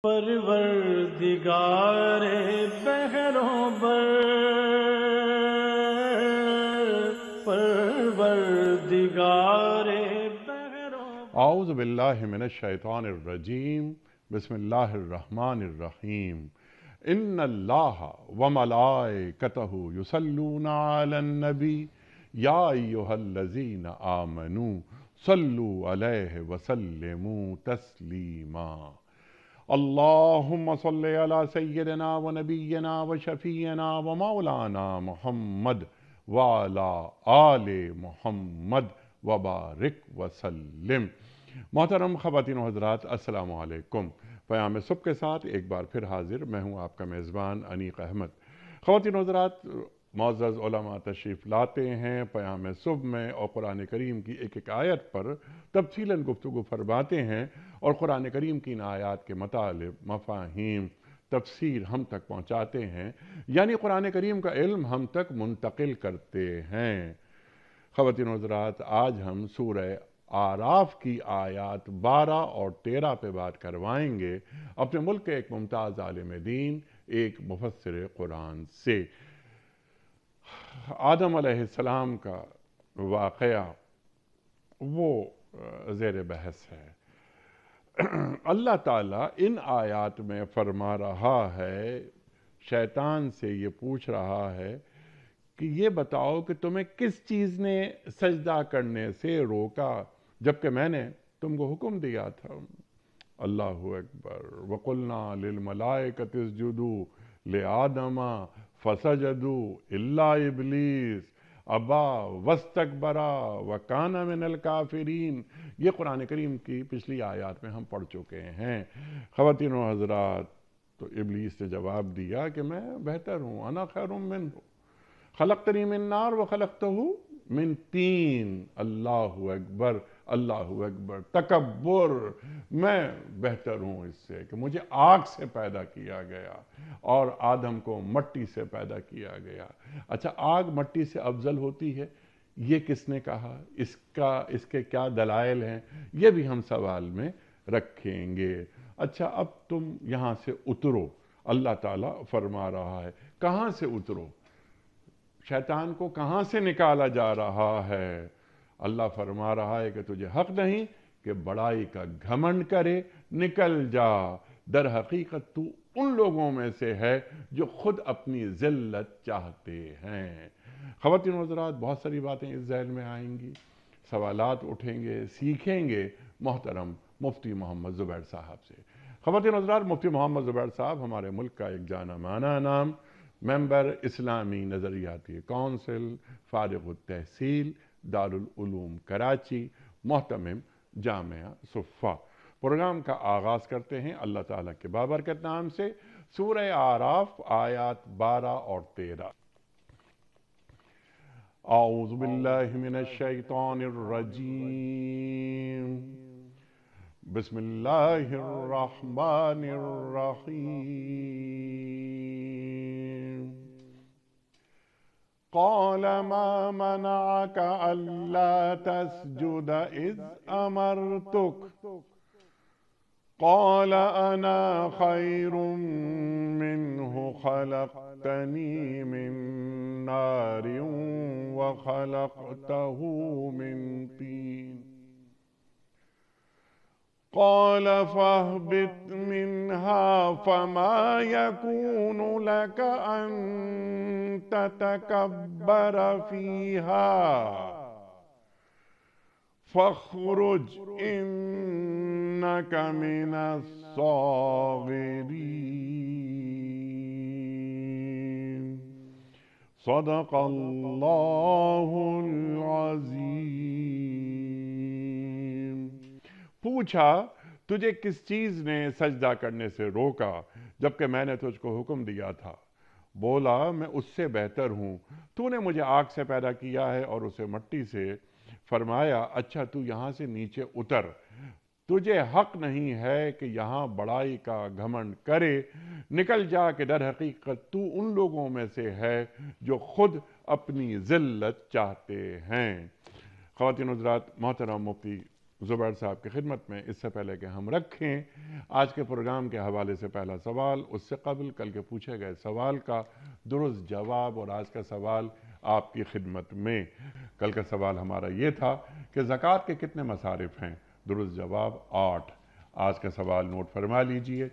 پروردگار بحروں بر، پروردگار بحروں بر۔ اعوذ باللہ من الشیطان الرجیم، بسم اللہ الرحمن الرحیم۔ ان اللہ وملائکتہ یصلون علی النبی یا ایہا الذین آمنوا صلوا علیہ وسلموا تسلیما۔ اللہم صل علی سیدنا و نبینا و شفیعنا و مولانا محمد وعلی آل محمد وبارک وسلم۔ محترم خواتین و حضرات، السلام علیکم۔ پیام صبح کے ساتھ ایک بار پھر حاضر میں ہوں آپ کا میزبان انیق احمد۔ خواتین و حضرات، معزز علماء تشریف لاتے ہیں پیام صبح میں اور قرآن کریم کی ایک ایک آیت پر تفصیلاً گفتگو فرماتے ہیں اور قرآن کریم کی ان آیات کے مطالب، مفاہیم، تفسیر ہم تک پہنچاتے ہیں، یعنی قرآن کریم کا علم ہم تک منتقل کرتے ہیں۔ خواتین و حضرات، آج ہم سورہ اعراف کی آیات 12 اور 13 پہ بات کروائیں گے اپنے ملک کے ایک ممتاز عالم دین، ایک مفسر قرآن سے۔ آدم علیہ السلام کا واقعہ وہ زیر بحث ہے۔ اللہ تعالیٰ ان آیات میں فرما رہا ہے، شیطان سے یہ پوچھ رہا ہے کہ یہ بتاؤ کہ تمہیں کس چیز نے سجدہ کرنے سے روکا جبکہ میں نے تم کو حکم دیا تھا۔ اللہ اکبر۔ وَقُلْنَا لِلْمَلَائِكَةِ اسْجُدُوا لِآدَمَ فَسَجَدُوا إِلَّا إِبْلِيسَ أَبَىٰ وَاسْتَكْبَرَ وَكَانَ مِنَ الْكَافِرِينَ۔ یہ قرآن کریم کی پچھلی آیات میں ہم پڑھ چکے ہیں۔ خواتین و حضرات، تو ابلیس نے جواب دیا کہ میں بہتر ہوں، انا خیر منہ، خلقتنی من نار وخلقتہ من طین۔ اللہ اکبر، اللہ اکبر۔ تکبر، میں بہتر ہوں اس سے کہ مجھے آگ سے پیدا کیا گیا اور آدم کو مٹی سے پیدا کیا گیا۔ اچھا، آگ مٹی سے افضل ہوتی ہے، یہ کس نے کہا؟ اس کے کیا دلائل ہیں؟ یہ بھی ہم سوال میں رکھیں گے۔ اچھا، اب تم یہاں سے اترو، اللہ تعالیٰ فرما رہا ہے۔ کہاں سے اترو؟ شیطان کو کہاں سے نکالا جا رہا ہے؟ اللہ فرما رہا ہے کہ تجھے حق نہیں کہ بڑائی کا گھمنڈ کرے، نکل جا۔ در حقیقت تو ان لوگوں میں سے ہے جو خود اپنی ذلت چاہتے ہیں۔ خواتین و حضرات، بہت ساری باتیں اس ذہن میں آئیں گی، سوالات اٹھیں گے، سیکھیں گے محترم مفتی محمد زبیر صاحب سے۔ خواتین و حضرات، مفتی محمد زبیر صاحب ہمارے ملک کا ایک جانا مانا نام، ممبر اسلامی نظریاتی کونسل، فارغ التحصیل دارالعلوم کراچی، محتمم جامعہ صفا۔ پروگرام کا آغاز کرتے ہیں اللہ تعالیٰ کے بابرکت نام سے، سورہ اعراف آیات 12 اور 13۔ اعوذ باللہ من الشیطان الرجیم، بسم اللہ الرحمن الرحیم۔ قال ما منعك ألا تسجد إذ أمرتك قال أنا خير منه خلقتني من نار وخلقته من طين قال فاهبط منها فما يكون لك أن تتكبر فيها فاخرج إنك من الصاغرين۔ صدق اللہ العظیم۔ پوچھا تجھے کس چیز نے سجدہ کرنے سے روکا جبکہ میں نے تجھ کو حکم دیا تھا؟ بولا میں اس سے بہتر ہوں، تو نے مجھے آگ سے پیدا کیا ہے اور اسے مٹی سے۔ فرمایا اچھا تو یہاں سے نیچے اتر، تجھے حق نہیں ہے کہ یہاں بڑائی کا گھمنڈ کرے، نکل جا کہ در حقیقت تو ان لوگوں میں سے ہے جو خود اپنی ذلت چاہتے ہیں۔ خواتین حضرات، محترم مفتی زبیر صاحب کی خدمت میں، اس سے پہلے کہ ہم رکھیں آج کے پروگرام کے حوالے سے پہلا سوال، اس سے قبل کل کے پوچھے گئے سوال کا درست جواب اور آج کا سوال آپ کی خدمت میں۔ کل کا سوال ہمارا یہ تھا کہ زکوٰۃ کے کتنے مصارف ہیں؟ درست جواب 8۔ آج کا سوال نوٹ فرما لیجئے۔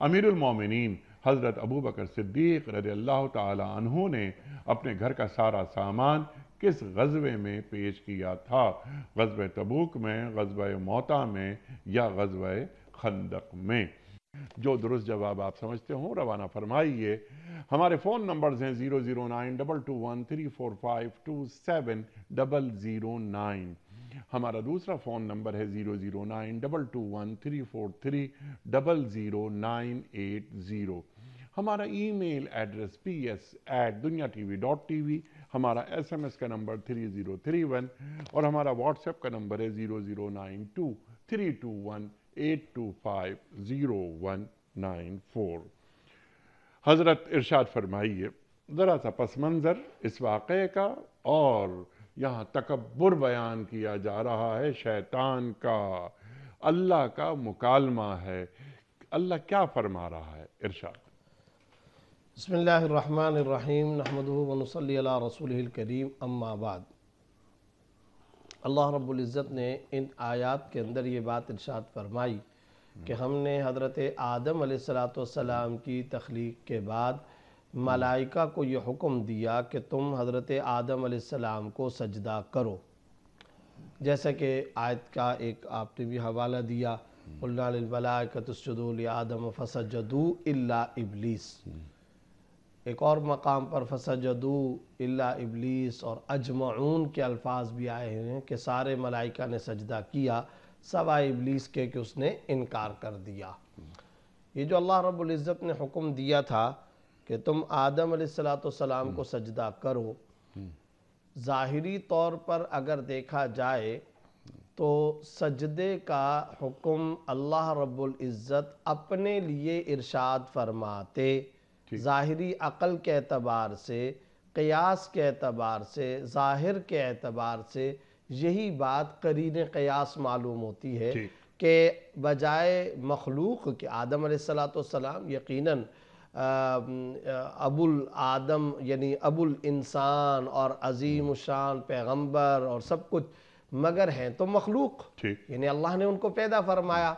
امیر المومنین حضرت ابوبکر صدیق رضی اللہ تعالی عنہ نے اپنے گھر کا سارا سامان کس غزوے میں پیش کیا تھا؟ غزوہ تبوک میں، غزوہ موطا میں یا غزوہ خندق میں؟ جو درست جواب آپ سمجھتے ہوں روانہ فرمائیے۔ ہمارے فون نمبرز ہیں 00922134527 ہمارا دوسرا فون نمبر ہے 0092213430090 ہمارا ای میل ایڈریس ps@duniatv.tv ہمارا SMS کا نمبر 3031 اور ہمارا واٹس ایپ کا نمبر ہے 0092321825019 حضرت ارشاد فرمائیے ذرا سا پس منظر اس واقعے کا، اور یہاں تکبر بیان کیا جا رہا ہے شیطان کا، اللہ کا مکالمہ ہے۔ اللہ کیا فرما رہا ہے؟ ارشاد۔ بسم اللہ الرحمن الرحیم، نحمدہ ونصلی علی رسولہ الکریم، اما بعد۔ اللہ رب العزت نے ان آیات کے اندر یہ بات ارشاد فرمائی کہ ہم نے حضرت آدم علیہ السلام کی تخلیق کے بعد ملائکہ کو یہ حکم دیا کہ تم حضرت آدم علیہ السلام کو سجدہ کرو، جیسا کہ آیت کا ایک آپ نے بھی حوالہ دیا، قُلْنَا لِلْمَلَائِكَةِ اسْجُدُوا لِآدَمَ فَسَجَدُوا إِلَّا إِبْلِيسَ۔ ایک اور مقام پر فَسَجَدُوا إِلَّا إِبْلِيسَ اور اجمعون کے الفاظ بھی آئے ہیں کہ سارے ملائکہ نے سجدہ کیا سوائے ابلیس کے کہ اس نے انکار کر دیا۔ یہ جو اللہ رب العزت نے حکم دیا تھا کہ تم آدم علیہ السلام کو سجدہ کرو، ظاہری طور پر اگر دیکھا جائے تو سجدے کا حکم اللہ رب العزت اپنے لیے ارشاد فرماتے، ظاہری عقل کے اعتبار سے، قیاس کے اعتبار سے، ظاہر کے اعتبار سے یہی بات قرین قیاس معلوم ہوتی ہے کہ بجائے مخلوق کے آدم علیہ السلام یقیناً ابو الآدم یعنی ابو الانسان اور عظیم الشان پیغمبر اور سب کچھ، مگر ہیں تو مخلوق، یعنی اللہ نے ان کو پیدا فرمایا،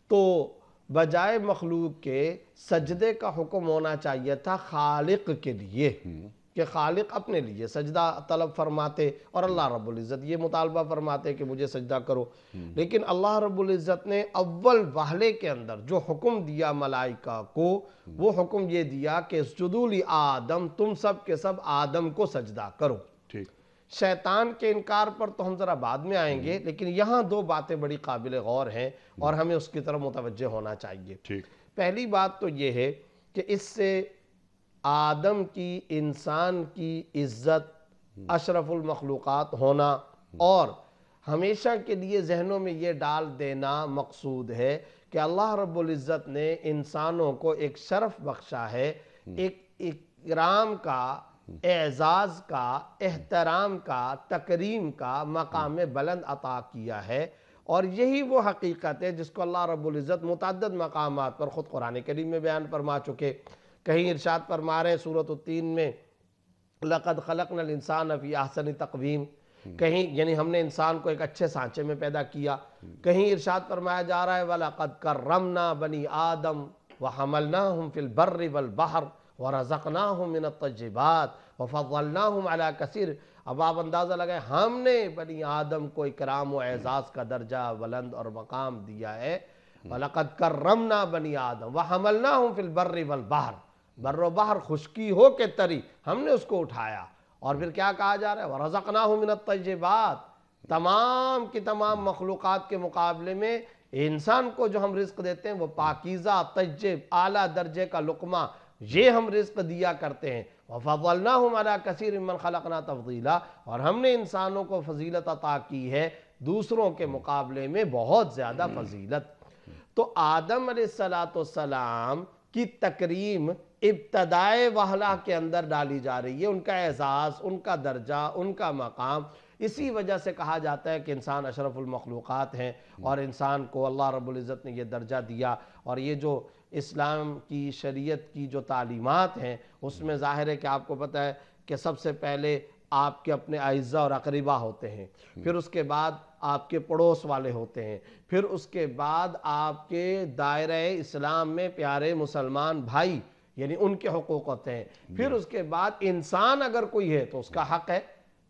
تو بجائے مخلوق کے سجدے کا حکم ہونا چاہیے تھا خالق کے لیے، کہ خالق اپنے لیے سجدہ طلب فرماتے اور اللہ رب العزت یہ مطالبہ فرماتے کہ مجھے سجدہ کرو۔ لیکن اللہ رب العزت نے اول وہلے کے اندر جو حکم دیا ملائکہ کو، وہ حکم یہ دیا کہ اسجدوا لآدم، تم سب کے سب آدم کو سجدہ کرو۔ شیطان کے انکار پر تو ہم ذرا بعد میں آئیں گے، لیکن یہاں دو باتیں بڑی قابل غور ہیں اور ہمیں اس کی طرف متوجہ ہونا چاہیے۔ پہلی بات تو یہ ہے کہ اس سے آدم کی، انسان کی عزت، اشرف المخلوقات ہونا، اور ہمیشہ کے لیے ذہنوں میں یہ ڈال دینا مقصود ہے کہ اللہ رب العزت نے انسانوں کو ایک شرف بخشا ہے، ایک اکرام کا، اعزاز کا، احترام کا، تکریم کا مقام بلند عطا کیا ہے، اور یہی وہ حقیقت ہے جس کو اللہ رب العزت متعدد مقامات پر خود قرآن کریم میں بیان فرما چکے۔ کہیں ارشاد فرما رہے ہیں سورۃ التین میں لَقَدْ خَلَقْنَا الْإِنسَانَ فِي أَحْسَنِ تَقْوِيمٍ، کہیں یعنی ہم نے انسان کو ایک اچھے سانچے میں پیدا کیا۔ کہیں ارشاد فرمایا جا رہا ہے وَلَقَدْ كَرَّمْنَا بَنِي آدَمَ وَحَمَلْنَاهُمْ فِي الْبَرِّ وَالْبَحْرِ وَرَزَقْنَاهُمْ مِنَ الطَّيِّبَاتِ وَفَضَّلْنَاهُمْ عَلَى كَثِيرٍ۔ اب آپ اندازہ لگائیں، ہم نے بنی آدم کو اکرام و اعزاز کا درجہ بلند اور مقام دیا ہے۔ وَلَقَدْ كَرَّمْنَا بَنِي آدَمَ وَحَمَلْنَاهُمْ فِي الْبَرِّ وَالْبَحْرِ، بر و بحر خشکی ہو کے تری ہم نے اس کو اٹھایا، اور پھر کیا کہا جا رہا ہے وَرَزَقْنَاهُمْ مِنَ الطَّيِّبَاتِ، تمام کی تمام مخلوقات کے مقابلے میں انسان کو جو ہم رزق دیتے ہیں وہ پاکیزہ، طیب، اعلیٰ درجے کا لقمہ، یہ ہم رزق دیا کرتے ہیں۔ وَفَضَّلْنَاهُمْ عَلَى كَثِيرٍ مِّمَّنْ خَلَقْنَا تَفْضِيلًا، اور ہم نے انسانوں کو فضیلت عطا کی ہے دوسروں کے مقابلے میں بہت زیادہ فضیلت۔ تو آدم علیہ السلام کی تکریم ابتدائے وہلہ کے اندر ڈالی جا رہی ہے، ان کا اعزاز، ان کا درجہ، ان کا مقام، اسی وجہ سے کہا جاتا ہے کہ انسان اشرف المخلوقات ہیں، اور انسان کو اللہ رب العزت نے یہ درجہ دیا. اور یہ جو اسلام کی شریعت کی جو تعلیمات ہیں اس میں ظاہر ہے کہ آپ کو پتہ ہے کہ سب سے پہلے آپ کے اپنے اعزہ اور اقربا ہوتے ہیں، پھر اس کے بعد آپ کے پڑوس والے ہوتے ہیں، پھر اس کے بعد آپ کے دائرہ اسلام میں پیارے مسلمان بھائی یعنی ان کے حقوق ہوتے ہیں، پھر اس کے بعد انسان اگر کوئی ہے تو اس کا حق ہے.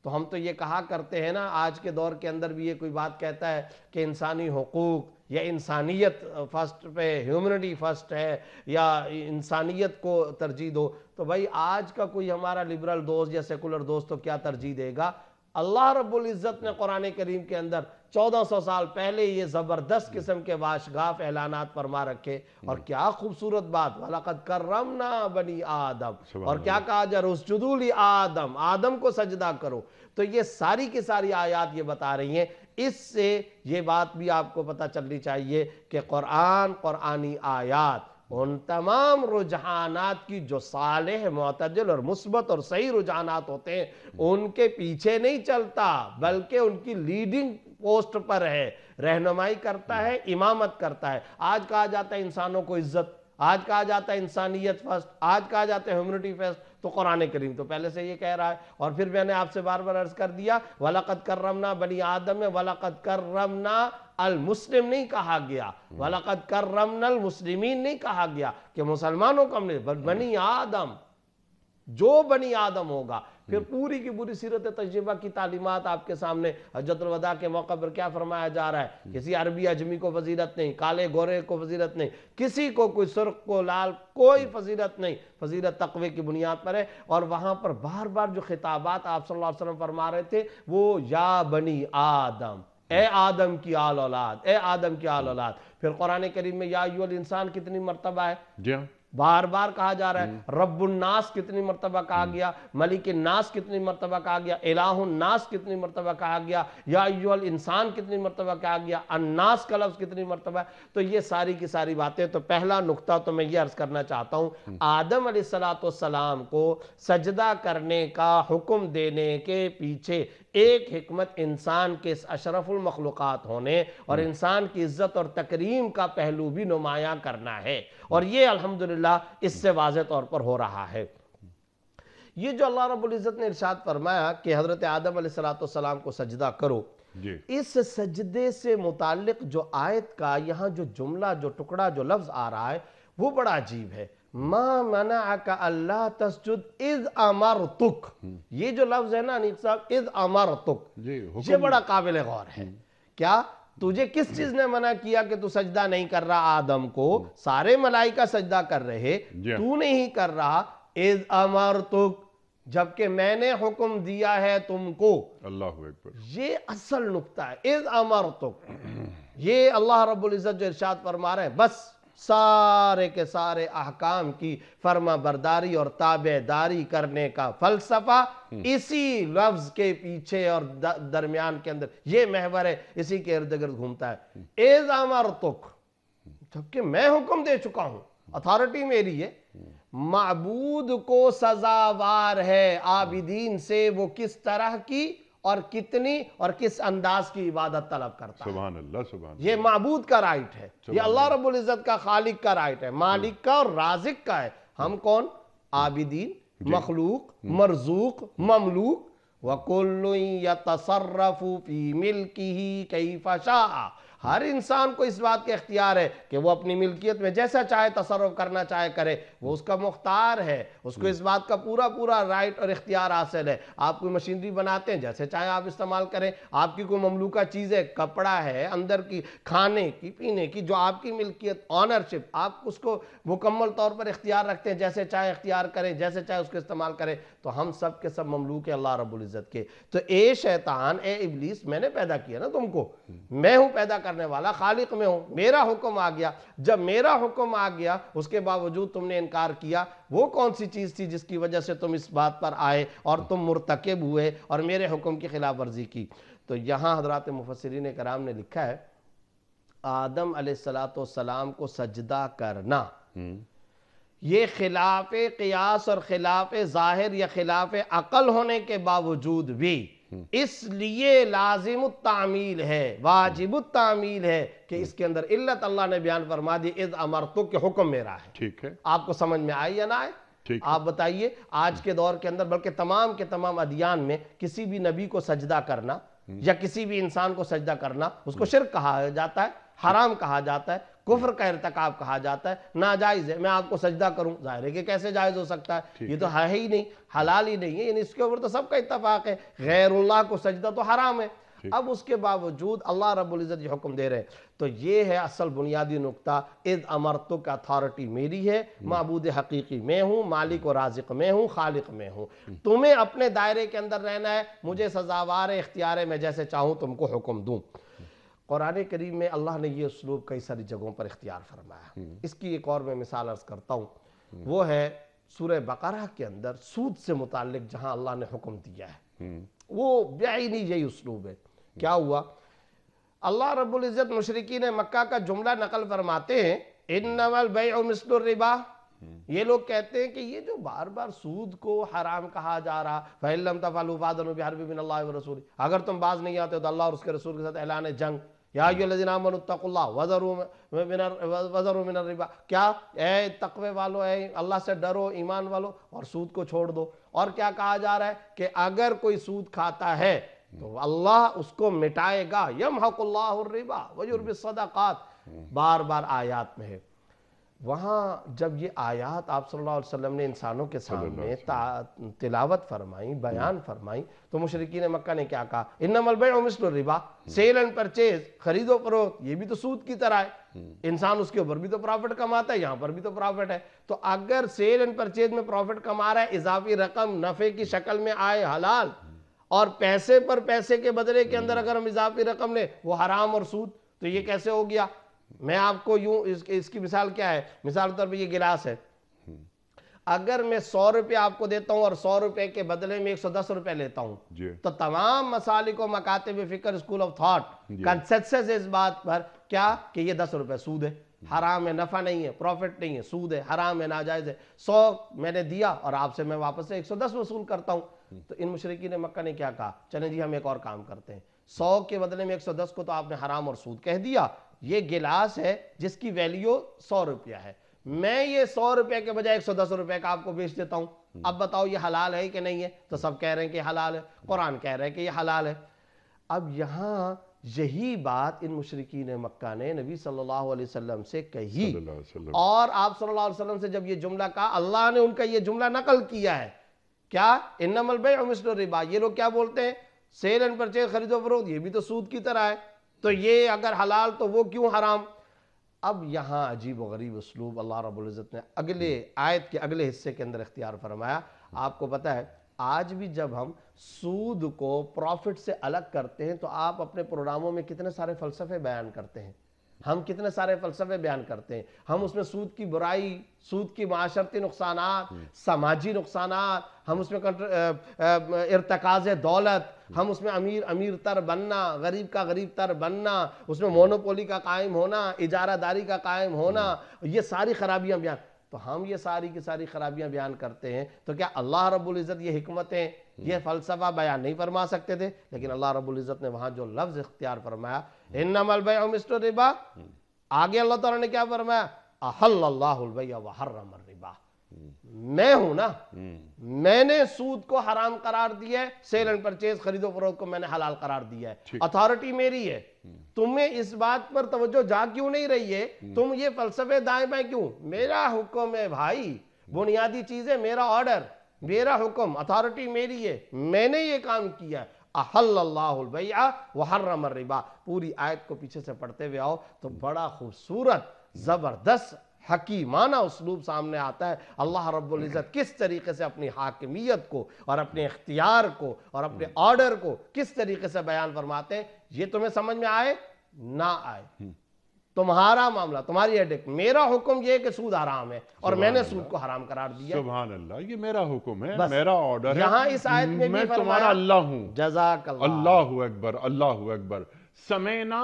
تو ہم تو یہ کہا کرتے ہیں نا، آج کے دور کے اندر بھی یہ کوئی بات کہتا ہے کہ انسانی حقوق یا انسانیت فرسٹ پہ، ہیومنٹی فرسٹ ہے، یا انسانیت کو ترجیح دو، تو بھائی آج کا کوئی ہمارا لبرل دوست یا سیکولر دوست تو کیا ترجیح دے گا؟ اللہ رب العزت نے قرآن کریم کے اندر 1400 سال پہلے یہ زبردست قسم کے واشگاف اعلانات فرما رکھے. اور کیا خوبصورت بات، وَلَقَدْ كَرَّمْنَا بَنِي آدم، اور کیا کہا جا رہا اسجدوا لِآدم، آدم کو سجدہ کرو. تو یہ ساری کی ساری آیات یہ بتا رہی ہیں. اس سے یہ بات بھی آپ کو پتہ چلنی چاہیے کہ قرآنی آیات ان تمام رجحانات کی جو صالح، معتدل اور مثبت اور صحیح رجحانات ہوتے ہیں ان کے پیچھے نہیں چلتا، بلکہ ان کی لیڈنگ پوسٹ پر ہے، رہنمائی کرتا ہے، امامت کرتا ہے. آج کہا جاتا ہے انسانوں کو عزت، آج کہا جاتا ہے انسانیت فرسٹ، آج کہا جاتا ہے ہیومنٹی فرسٹ، تو قرآن کریم تو پہلے سے یہ کہہ رہا ہے. اور پھر میں نے آپ سے بار بار عرض کر دیا، وَلَقَدْ كَرَّمْنَا بَنِي آدم میں وَلَقَدْ كَرَّمْنَا المسلم نہیں کہا گیا، وَلَقَدْ كَرَّمْنَا المسلمین نہیں کہا گیا کہ مسلمانوں کو ہم نے، بنی آدم، جو بنی آدم ہوگا. پھر پوری کی پوری سیرت تجربہ کی تعلیمات آپ کے سامنے. حجۃ الوداع کے موقع پر کیا فرمایا جا رہا ہے؟ کسی عربی اجمی کو فضیلت نہیں، کالے گورے کو فضیلت نہیں، کسی کو کوئی سرخ کو لال کوئی فضیلت نہیں، فضیلت تقوی کی بنیاد پر ہے. اور وہاں پر بار بار جو خطابات آپ صلی اللہ علیہ وسلم فرما رہے تھے وہ یا بنی آدم، اے آدم کی آل اولاد، اے آدم کی آل اولاد. پھر قرآن کریم میں یا ایھا الانسان کتنی مرتبہ ہے؟ جی ہاں، بار بار کہا جا رہا ہے. رب الناس کتنی مرتبہ کہا گیا، ملک الناس کتنی مرتبہ کہا گیا، الہ الناس کتنی مرتبہ کہا گیا، یا ایھا الانسان کتنی مرتبہ کہا گیا، الناس کا لفظ کتنی مرتبہ. تو یہ ساری کی ساری باتیں. تو پہلا نقطہ تو میں یہ عرض کرنا چاہتا ہوں، آدم علیہ السلام کو سجدہ کرنے کا حکم دینے کے پیچھے ایک حکمت انسان کے اشرف المخلوقات ہونے اور انسان کی عزت اور تکریم کا پہلو بھی نمایاں کرنا ہے. اور یہ الحمدللہ اس سے واضح طور پر ہو رہا ہے. یہ جو اللہ رب العزت نے ارشاد فرمایا کہ حضرت آدم علیہ السلام کو سجدہ کرو، اس سجدے سے متعلق جو آیت کا یہاں جو جملہ، جو ٹکڑا، جو لفظ آ رہا ہے وہ بڑا عجیب ہے. ما منعک اللہ تسجد اذ امرتک. یہ جو لفظ ہے نا انیق صاحب، اذ امرتک، یہ بڑا قابل غور ہے. کیا تجھے کس چیز نے منع کیا کہ تو سجدہ نہیں کر رہا آدم کو؟ سارے ملائکہ سجدہ کر رہے، تو نہیں کر رہا. اذ امرتک، جبکہ میں نے حکم دیا ہے تم کو. اللہ اکبر. یہ اصل نقطہ ہے، اذ امرتک. یہ اللہ رب العزت جو ارشاد فرما رہے ہیں، بس سارے کے سارے احکام کی فرما برداری اور تابع داری کرنے کا فلسفہ اسی لفظ کے پیچھے اور درمیان کے اندر یہ محور ہے، اسی کے ارد گرد گھومتا ہے. اذ امرتک، جبکہ میں حکم دے چکا ہوں، اتھارٹی میری ہے. معبود کو سزاوار ہے عابدین سے وہ کس طرح کی اور کتنی اور کس انداز کی عبادت طلب کرتا ہے. سبحان اللہ، سبحان اللہ. یہ معبود کا رائٹ ہے، یہ اللہ رب العزت کا، خالق کا رائٹ ہے، مالک کا اور رازق کا ہے. ہم کون؟ عابدین، مخلوق، مرزوق، مملوک. وَكُلٌّ يَتَصَرَّفُ فِي مِلْكِهِ كَيْفَ شَاءَ. ہر انسان کو اس بات کا اختیار ہے کہ وہ اپنی ملکیت میں جیسا چاہے تصرف کرنا چاہے کرے، وہ اس کا مختار ہے، اس کو اس بات کا پورا پورا رائٹ اور اختیار حاصل ہے. آپ کوئی مشینری بناتے ہیں، جیسے چاہے آپ استعمال کریں. آپ کی کوئی مملوکہ چیز ہے، کپڑا ہے، اندر کی کھانے کی پینے کی جو آپ کی ملکیت، آنرشپ، آپ اس کو مکمل طور پر اختیار رکھتے ہیں، جیسے چاہے اختیار کریں، جیسے چاہے اس کو استعمال کریں. تو ہم سب کے سب مملوک ہیں اللہ رب العزت کے. تو اے شیطان، اے ابلیس، میں نے پیدا کیا نا تم کو، میں ہوں پیدا کرنے والا، خالق میں ہوں. میرا حکم آ گیا، جب میرا حکم آ گیا اس کے باوجود تم نے انکار کیا. وہ کون سی چیز تھی جس کی وجہ سے تم اس بات پر آئے اور تم مرتکب ہوئے اور میرے حکم کی خلاف ورزی کی؟ تو یہاں حضرات مفسرین کرام نے لکھا ہے آدم علیہ السلام کو سجدہ کرنا یہ خلاف قیاس اور خلاف ظاہر یا خلاف عقل ہونے کے باوجود بھی اس لیے لازم التعمیل ہے، واجب التعمیل ہے کہ اس کے اندر علت اللہ نے بیان فرما دی، اذ امرتک کہ حکم میرا ہے۔ ٹھیک ہے، آپ کو سمجھ میں آئی یا نہ آئے؟ ٹھیک ہے۔ آپ بتائیے آج کے دور کے اندر بلکہ تمام کے تمام ادیان میں کسی بھی نبی کو سجدہ کرنا یا کسی بھی انسان کو سجدہ کرنا اس کو شرک کہا جاتا ہے، حرام کہا جاتا ہے، کفر کا ارتکاب کہا جاتا ہے، ناجائز ہے۔ میں آپ کو سجدہ کروں، ظاہر ہے کہ کیسے جائز ہو سکتا ہے؟ یہ تو ہے ہی نہیں، حلال ہی نہیں ہے، یعنی اس کے اوپر تو سب کا اتفاق ہے، غیر اللہ کو سجدہ تو حرام ہے۔ اب اس کے باوجود اللہ رب العزت یہ حکم دے رہے ہیں، تو یہ ہے اصل بنیادی نقطہ، اذ امرتک، اتھارٹی میری ہے، معبود حقیقی میں ہوں، مالک و رازق میں ہوں، خالق میں ہوں، تمہیں اپنے دائرے کے اندر رہنا ہے، مجھے سزاوار اختیار ہے، میں جیسے چاہوں تم کو حکم دوں۔ قرآن کریم میں اللہ نے یہ اسلوب کئی ساری جگہوں پر اختیار فرمایا۔ اس کی ایک اور میں مثال عرض کرتا ہوں، وہ ہے سورہ بقرہ کے اندر سود سے متعلق جہاں اللہ نے حکم دیا ہے، وہ بعینی یہی اسلوب ہے۔ کیا ہوا؟ اللہ رب العزت مشرکین مکہ کا جملہ نقل فرماتے ہیں، انما البیع مثل الربا۔ یہ لوگ کہتے ہیں کہ یہ جو بار بار سود کو حرام کہا جا رہا، فَإِن لَمْ تَفْعَلُوا فَأْذَنُوا بِحَرْبٍ مِّنَ اللَّهِ وَرَسُولِهِ، اگر تم باز نہیں آتے تو اللہ اور اس کے رسول کے ساتھ اعلان جنگ۔ یا ایھا الذین آمنوا اتقوا اللہ وذروا من الربا، کیا اے تقوی والو، اے اللہ سے ڈرو، ایمان والو، اور سود کو چھوڑ دو۔ اور کیا کہا جا رہا ہے کہ اگر کوئی سود کھاتا ہے تو اللہ اس کو مٹائے گا، یمحق اللہ الربا ویربی الصدقات، بار بار آیات میں ہے۔ وہاں جب یہ آیات آپ صلی اللہ علیہ وسلم نے انسانوں کے سامنے تلاوت فرمائی، بیان فرمائی، تو مشرکین مکہ نے کیا کہا؟ انما البیع مثل الربا، سیل اینڈ پرچیز، خرید و فروخت، یہ بھی تو سود کی طرح ہے، انسان اس کے اوپر بھی تو پروفٹ کماتا ہے، یہاں پر بھی تو پروفٹ ہے۔ تو اگر سیل اینڈ پرچیز میں پروفٹ کما رہا ہے، اضافی رقم نفع کی شکل میں آئے حلال، اور پیسے پر پیسے کے بدلے کے اندر اگر ہم اضافی رقم لیں وہ حرام اور سود، تو یہ کیسے ہو گیا؟ میں آپ کو یوں اس کی مثال کیا ہے؟ مثال طور پہ یہ گلاس ہے، اگر میں 100 روپے آپ کو دیتا ہوں اور 100 روپے کے بدلے میں 110 روپے لیتا ہوں، تو تمام مسالک و مکاتب فکر اسکول آف تھاٹ کنسنسس اس بات پر کیا کہ یہ 10 روپے سود ہے، حرام ہے، نفع نہیں ہے، پروفٹ نہیں ہے، سود ہے، حرام ہے، ناجائز ہے۔ 100 میں نے دیا اور آپ سے میں واپس سے 110 وصول کرتا ہوں۔ تو ان مشرکین مکہ نے کیا کہا؟ چلیں جی ہم ایک اور کام کرتے ہیں، 100 کے بدلے میں 110 کو تو آپ نے حرام اور سود کہہ دیا، یہ گلاس ہے جس کی ویلیو 100 روپیہ ہے، میں یہ 100 روپے کے بجائے 110 روپے کا آپ کو بیچ دیتا ہوں، اب بتاؤ یہ حلال ہے کہ نہیں ہے؟ تو سب کہہ رہے ہیں کہ حلال ہے، قرآن کہہ رہے ہیں کہ یہ حلال ہے۔ اب یہاں یہی بات ان مشرکین مکہ نے نبی صلی اللہ علیہ وسلم سے کہی، اور آپ صلی اللہ علیہ وسلم سے جب یہ جملہ کہا، اللہ نے ان کا یہ جملہ نقل کیا ہے، کیا؟ انما البیع مثل الربا۔ یہ لوگ کیا بولتے ہیں؟ سیل اینڈ پرچیز، خرید و فروخت، یہ بھی تو سود کی طرح ہے، تو یہ اگر حلال تو وہ کیوں حرام؟ اب یہاں عجیب و غریب اسلوب اللہ رب العزت نے اگلے آیت کے اگلے حصے کے اندر اختیار فرمایا۔ آپ کو پتہ ہے آج بھی جب ہم سود کو پروفٹ سے الگ کرتے ہیں تو آپ اپنے پروگراموں میں کتنے سارے فلسفے بیان کرتے ہیں، ہم کتنے سارے فلسفے بیان کرتے ہیں، ہم اس میں سود کی برائی، سود کی معاشرتی نقصانات، سماجی نقصانات، ہم اس میں ارتکاز دولت، ہم اس میں امیر تر بننا، غریب کا غریب تر بننا، اس میں مونوپولی کا قائم ہونا، اجارہ داری کا قائم ہونا، یہ ساری خرابیاں بیان، تو ہم یہ ساری کی ساری خرابیاں بیان کرتے ہیں، تو کیا اللہ رب العزت یہ حکمتیں، یہ فلسفہ بیان نہیں فرما سکتے تھے؟ لیکن اللہ رب العزت نے وہاں جو لفظ اختیار فرمایا، انما البیع مثل الربا، آگے اللہ تعالیٰ نے کیا فرمایا؟ احل اللہ البیع وحرم الربا، میں ہوں نا، میں نے سود کو حرام قرار دیا ہے، سیل اینڈ پرچیز، خرید و فروخت کو میں نے حلال قرار دیا ہے، اتھارٹی میری ہے، تمہیں اس بات پر توجہ جا کیوں نہیں رہی ہے؟ تم یہ فلسفے دائیں بائیں کیوں؟ میرا حکم ہے بھائی، بنیادی چیز ہے میرا آرڈر، میرا حکم، اتھارٹی میری ہے، میں نے یہ کام کیا ہے۔ احل اللہ البیع وحرم الربا، پوری آیت کو پیچھے سے پڑھتے ہوئے آؤ تو بڑا خوبصورت، زبردست، حکیمانہ اسلوب سامنے آتا ہے۔ اللہ رب العزت کس طریقے سے اپنی حاکمیت کو اور اپنے اختیار کو اور اپنے آرڈر کو کس طریقے سے بیان فرماتے ہیں، یہ تمہیں سمجھ میں آئے نہ آئے، تمہارا معاملہ، تمہاری ہیڈک، میرا حکم یہ ہے کہ سود حرام ہے اور میں نے سود کو حرام قرار دیا۔ سبحان اللہ، یہ میرا حکم ہے، میرا آرڈر ہے، یہاں اس آیت میں بھی تمہارا اللہ ہوں۔ جزاک اللہ، اللہ اکبر، اللہ اکبر، سمینا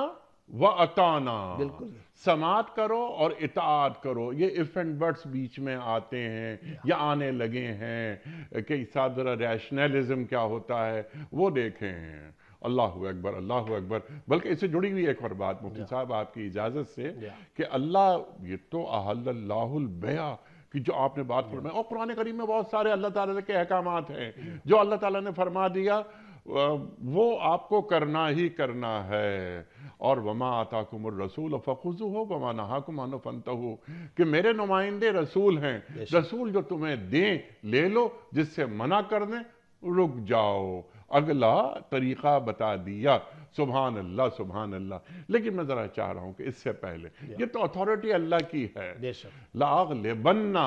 وَأَطَعْنَا، بالکل سماعت کرو اور اطاعت کرو. یہ اف اینڈ بٹس بیچ میں آتے ہیں یا آنے لگے ہیں کہ ساتھ ذرا ریشنلزم کیا ہوتا ہے وہ دیکھیں ہیں. اللہ اکبر، اللہ اکبر. بلکہ اس سے جڑی ہوئی ایک اور بات مفتی صاحب آپ کی اجازت سے کہ اللہ، یہ تو احل اللہ البیع کہ جو آپ نے بات فرمائی، اور قرآن کریم میں بہت سارے اللہ تعالیٰ کے احکامات ہیں جو اللہ تعالیٰ نے فرما دیا وہ آپ کو کرنا ہی کرنا ہے. اور وما آتاکم الرسول فخذوہ وما نہاکم عنہ فانتہوا، کہ میرے نمائندے رسول ہیں، رسول جو تمہیں دیں لے لو، جس سے منع کر دیں رک جاؤ. اگلا طریقہ بتا دیا. سبحان اللہ، سبحان اللہ. لیکن میں ذرا چاہ رہا ہوں کہ اس سے پہلے یہ تو اتھارٹی اللہ کی ہے. بے شک لَأَغْلِبَنَّ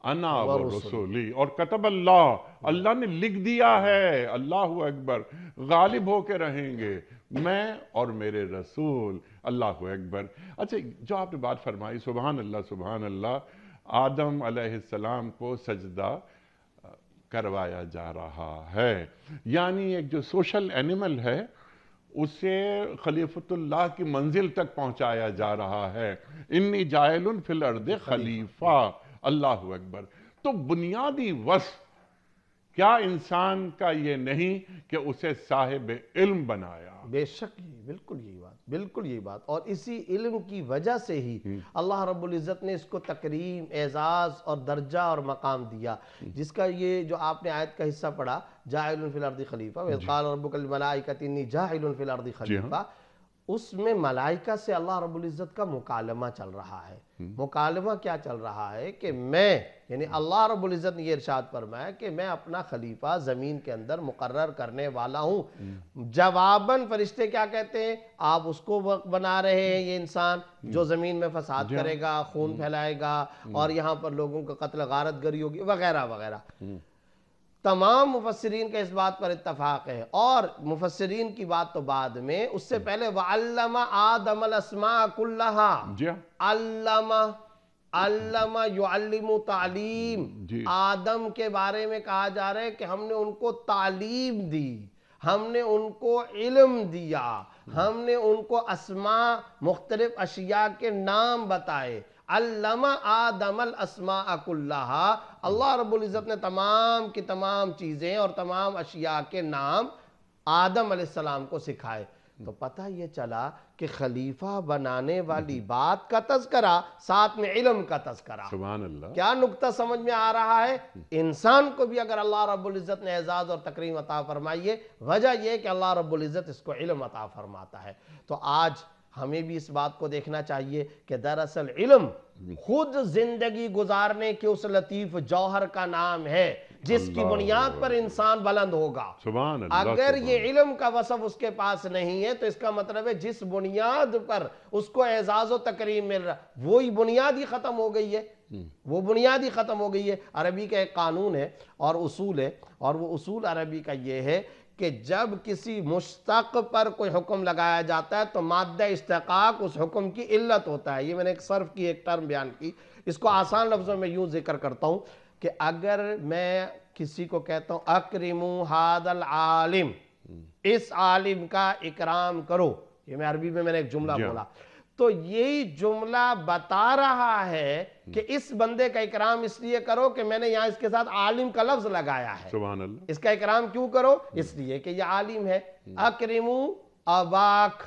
انا ورسولی، اور کتب اللہ، اللہ نے لکھ دیا ہے. اللہ اکبر. غالب ہو کے رہیں گے میں اور میرے رسول. اللہ اکبر. اچھا، جو آپ نے بات فرمائی، سبحان اللہ، سبحان اللہ. آدم علیہ السلام کو سجدہ کروایا جا رہا ہے، یعنی ایک جو سوشل اینیمل ہے اسے خلیفۃ اللہ کی منزل تک پہنچایا جا رہا ہے. انی جاعل فی الارض خلیفہ. اللہ اکبر. تو بنیادی وصف کیا انسان کا یہ نہیں کہ اسے صاحب علم بنایا؟ بے شک بالکل یہی بات، بالکل یہی بات. اور اسی علم کی وجہ سے ہی اللہ رب العزت نے اس کو تکریم، اعزاز اور درجہ اور مقام دیا، جس کا یہ جو آپ نے آیت کا حصہ پڑھا، جاعل فی الارض خلیفہ، وَإِذْ قَالَ رَبُّكَ لِلْمَلَائِكَةِ إِنِّي جَاعِلٌ فِي الْأَرْضِ خلیفہ. اس میں ملائکہ سے اللہ رب العزت کا مکالمہ چل رہا ہے. مکالمہ کیا چل رہا ہے کہ میں، یعنی اللہ رب العزت نے یہ ارشاد فرمایا کہ میں اپنا خلیفہ زمین کے اندر مقرر کرنے والا ہوں. جواباً فرشتے کیا کہتے ہیں؟ آپ اس کو بنا رہے ہیں یہ انسان جو زمین میں فساد کرے گا، خون پھیلائے گا، اور یہاں پر لوگوں کا قتل غارت گری ہوگی وغیرہ وغیرہ. تمام مفسرین کا اس بات پر اتفاق ہے. اور مفسرین کی بات تو بعد میں، اس سے پہلے وَعَلَّمَ آدَمَ الْأَسْمَاءَ كُلَّهَا. علم یعلم تعلیم. آدم کے بارے میں کہا جا رہا ہے کہ ہم نے ان کو تعلیم دی، ہم نے ان کو علم دیا، ہم نے ان کو اسماء، مختلف اشیاء کے نام بتائے. علم آدم الاسماء کلہا. اللہ رب العزت نے تمام کی تمام چیزیں اور تمام اشیاء کے نام آدم علیہ السلام کو سکھائے. تو پتہ یہ چلا کہ خلیفہ بنانے والی بات کا تذکرہ، ساتھ میں علم کا تذکرہ. سبحان اللہ. کیا نقطہ سمجھ میں آ رہا ہے؟ انسان کو بھی اگر اللہ رب العزت نے اعزاز اور تکریم عطا فرمائیے، وجہ یہ کہ اللہ رب العزت اس کو علم عطا فرماتا ہے. تو آج ہمیں بھی اس بات کو دیکھنا چاہیے کہ دراصل علم خود زندگی گزارنے کے اس لطیف جوہر کا نام ہے جس کی بنیاد پر انسان بلند ہوگا. سبحان اللہ. اگر یہ علم کا وصف اس کے پاس نہیں ہے تو اس کا مطلب ہے جس بنیاد پر اس کو اعزاز و تکریم مل رہا وہی بنیاد ہی ختم ہو گئی ہے. وہ بنیاد ہی ختم ہو گئی ہے. عربی کا ایک قانون ہے اور اصول ہے، اور وہ اصول عربی کا یہ ہے کہ جب کسی مشتق پر کوئی حکم لگایا جاتا ہے تو مادہ استحقاق اس حکم کی علت ہوتا ہے. یہ میں نے ایک صرف کی ایک ٹرم بیان کی، اس کو آسان لفظوں میں یوں ذکر کرتا ہوں کہ اگر میں کسی کو کہتا ہوں اکرموا ھذا العالم، اس عالم کا اکرام کرو، یہ میں عربی میں نے ایک جملہ بولا، تو یہی جملہ بتا رہا ہے کہ اس بندے کا اکرام اس لیے کرو کہ میں نے یہاں اس کے ساتھ عالم کا لفظ لگایا ہے. سبحان اللہ. اس کا اکرام کیوں کرو؟ اس لیے کہ یہ عالم ہے. اکرموا اباک،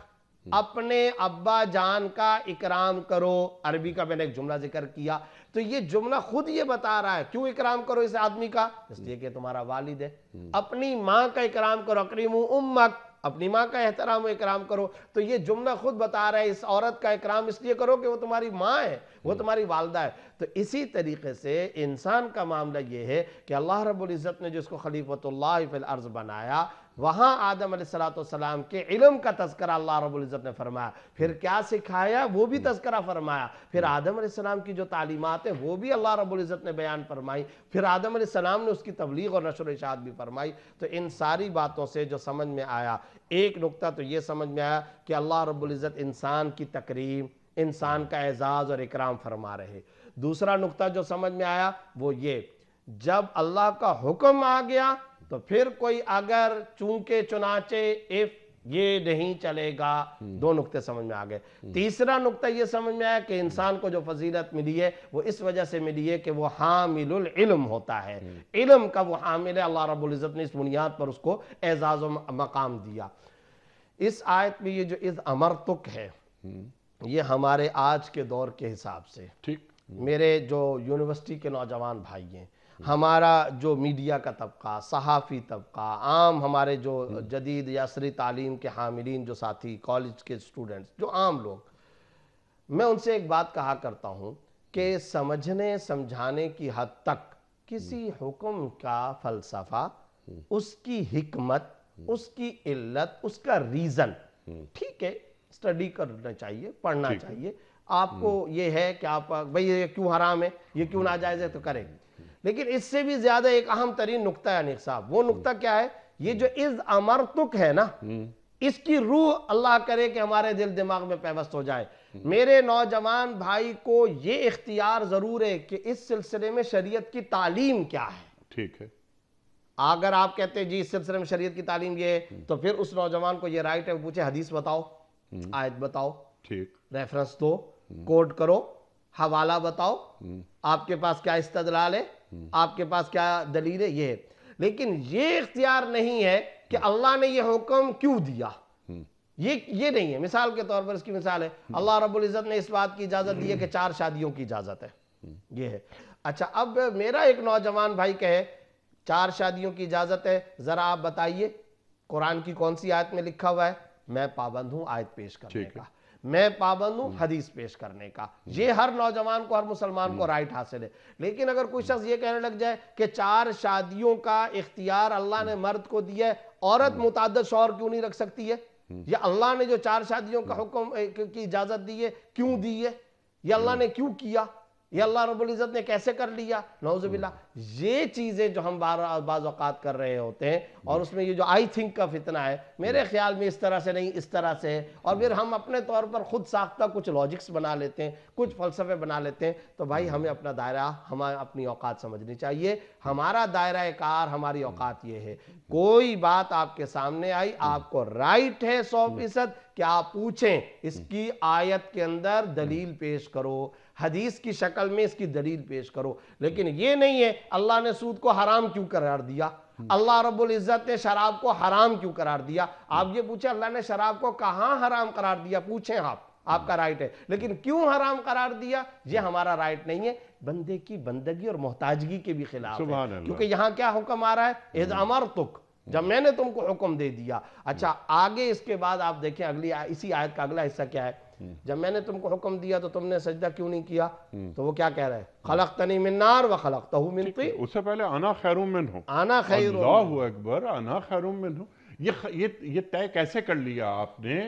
اپنے ابا جان کا اکرام کرو. عربی کا میں نے ایک جملہ ذکر کیا. تو یہ جملہ خود یہ بتا رہا ہے کیوں اکرام کرو اس آدمی کا؟ اس لیے کہ تمہارا والد ہے. اپنی ماں کا اکرام کرو، اکرموا امک، اپنی ماں کا احترام و اکرام کرو. تو یہ جملہ خود بتا رہا ہے اس عورت کا اکرام اس لیے کرو کہ وہ تمہاری ماں ہے، وہ تمہاری والدہ ہے. تو اسی طریقے سے انسان کا معاملہ یہ ہے کہ اللہ رب العزت نے جس کو خلیفۃ اللہ فی الارض بنایا، وہاں آدم علیہ السلام کے علم کا تذکرہ اللہ رب العزت نے فرمایا. پھر کیا سکھایا وہ بھی تذکرہ فرمایا. پھر آدم علیہ السلام کی جو تعلیمات ہیں وہ بھی اللہ رب العزت نے بیان فرمائی. پھر آدم علیہ السلام نے اس کی تبلیغ اور نشر و اشاعت بھی فرمائی. تو ان ساری باتوں سے جو سمجھ میں آیا، ایک نقطہ تو یہ سمجھ میں آیا کہ اللہ رب العزت انسان کی تکریم، انسان کا اعزاز اور اکرام فرما رہے. دوسرا نقطہ جو سمجھ میں آیا وہ یہ، جب اللہ کا حکم آ گیا تو پھر کوئی اگر چونکہ چنانچہ اف یہ نہیں چلے گا. 2 نقطے سمجھ میں آ گئے. تیسرا نقطہ یہ سمجھ میں آیا کہ انسان کو جو فضیلت ملی ہے وہ اس وجہ سے ملی ہے کہ وہ حامل العلم ہوتا ہے. علم کا وہ حامل ہے. اللہ رب العزت نے اس بنیاد پر اس کو اعزاز و مقام دیا. اس آیت میں یہ جو اذ امرتک ہے یہ ہمارے آج کے دور کے حساب سے ٹھیک. میرے جو یونیورسٹی کے نوجوان بھائی ہیں, ہمارا جو میڈیا کا طبقہ, صحافی طبقہ, عام ہمارے جو جدید یا عصری تعلیم کے حاملین جو ساتھی, کالج کے اسٹوڈنٹس, جو عام لوگ, میں ان سے ایک بات کہا کرتا ہوں کہ سمجھنے سمجھانے کی حد تک کسی حکم کا فلسفہ, اس کی حکمت, اس کی علت, اس کا ریزن, ٹھیک ہے اسٹڈی کرنا چاہیے, پڑھنا چاہیے. آپ کو یہ ہے کہ آپ بھئی یہ کیوں حرام ہے, یہ کیوں ناجائز ہے, تو کریں. لیکن اس سے بھی زیادہ ایک اہم ترین نقطہ ہے انیق صاحب. وہ نقطہ کیا ہے؟ یہ جو اذ امرتک ہے نا, اس کی روح اللہ کرے کہ ہمارے دل دماغ میں پیوست ہو جائے. میرے نوجوان بھائی کو یہ اختیار ضرور ہے کہ اس سلسلے میں شریعت کی تعلیم کیا ہے. ٹھیک ہے. اگر آپ کہتے ہیں جی اس سلسلے میں شریعت کی تعلیم یہ ہے, تو پھر اس نوجوان کو یہ رائٹ ہے پوچھے حدیث بتاؤ, آیت بتاؤ, ٹھیک, ریفرنس دو, کوٹ کرو, حوالہ بتاؤ, آپ کے پاس کیا استدلال ہے, آپ کے پاس کیا دلیل ہے, یہ ہے. لیکن یہ اختیار نہیں ہے کہ اللہ نے یہ حکم کیوں دیا, یہ نہیں ہے. مثال کے طور پر اس کی مثال ہے, اللہ رب العزت نے اس بات کی اجازت دی ہے کہ 4 شادیوں کی اجازت ہے, یہ ہے. اچھا, اب میرا ایک نوجوان بھائی کہے 4 شادیوں کی اجازت ہے, ذرا آپ بتائیے قرآن کی کون سی آیت میں لکھا ہوا ہے؟ میں پابند ہوں آیت پیش کرنے کا, میں پابند ہوں حدیث پیش کرنے کا. یہ ہر نوجوان کو, ہر مسلمان کو رائٹ حاصل ہے. لیکن اگر کوئی شخص یہ کہنے لگ جائے کہ 4 شادیوں کا اختیار اللہ نے مرد کو دیا ہے, عورت متعدد شوہر کیوں نہیں رکھ سکتی ہے؟ یا اللہ نے جو 4 شادیوں کا حکم کی اجازت دی ہے کیوں دی ہے؟ یا اللہ نے کیوں کیا؟ یہ اللہ رب العزت نے کیسے کر لیا؟ نعوذ باللہ. یہ چیزیں جو ہم بعض اوقات کر رہے ہوتے ہیں, اور اس میں یہ جو آئی تھنک کا فتنہ ہے, میرے خیال میں اس طرح سے نہیں, اس طرح سے ہے. اور پھر ہم اپنے طور پر خود ساختہ کچھ لاجکس بنا لیتے ہیں, کچھ فلسفے بنا لیتے ہیں. تو بھائی ہمیں اپنا دائرہ, ہمیں اپنی اوقات سمجھنی چاہیے. ہمارا دائرہ کار, ہماری اوقات یہ ہے. کوئی بات آپ کے سامنے آئی, آپ کو رائٹ ہے 100% کہ آپ پوچھیں اس کی آیت کے اندر دلیل پیش کرو, حدیث کی شکل میں اس کی دلیل پیش کرو. لیکن یہ نہیں ہے اللہ نے سود کو حرام کیوں قرار دیا, اللہ رب العزت نے شراب کو حرام کیوں قرار دیا. آپ یہ پوچھیں اللہ نے شراب کو کہاں حرام قرار دیا, پوچھیں آپ کا رائٹ ہے. لیکن کیوں حرام قرار دیا, یہ ہمارا رائٹ نہیں ہے. بندے کی بندگی اور محتاجگی کے بھی خلاف ہے, کیونکہ یہاں کیا حکم آ رہا ہے؟ اذ امرتک, جب میں نے تم کو حکم دے دیا. اچھا, آگے اس کے بعد آپ دیکھیں اگلی اسی آیت کا اگلا حصہ کیا ہے؟ جب میں نے تم کو حکم دیا تو تم نے سجدہ کیوں نہیں کیا؟ تو وہ کیا کہہ رہا ہے؟ خلقتنی من نار وخلقتہ من طین. اس سے پہلے انا خیر منہ, انا خیر, اللہ اکبر, انا خیر منہ. یہ طے کیسے کر لیا آپ نے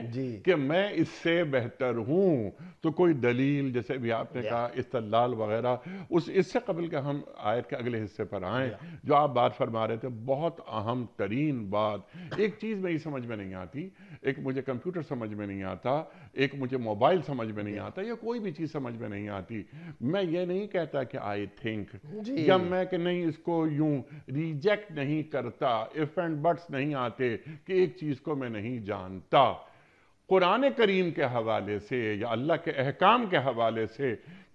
کہ میں اس سے بہتر ہوں؟ تو کوئی دلیل, جیسے بھی آپ نے کہا استدلال وغیرہ, اس سے قبل کہ ہم آیت کے اگلے حصے پر آئیں, جو آپ بات فرما رہے تھے, بہت اہم ترین بات. ایک چیز میری سمجھ میں نہیں آتی, ایک مجھے کمپیوٹر سمجھ میں نہیں آتا, ایک مجھے موبائل سمجھ میں نہیں آتا, یا کوئی بھی چیز سمجھ میں نہیں آتی. میں یہ نہیں کہتا کہ آئی تھنک, یا میں کہ نہیں اس کو یوں ریجیکٹ نہیں کرتا, if and buts نہیں آتے کہ ایک چیز کو میں نہیں جانتا. قرآن کریم کے حوالے سے یا اللہ کے احکام کے حوالے سے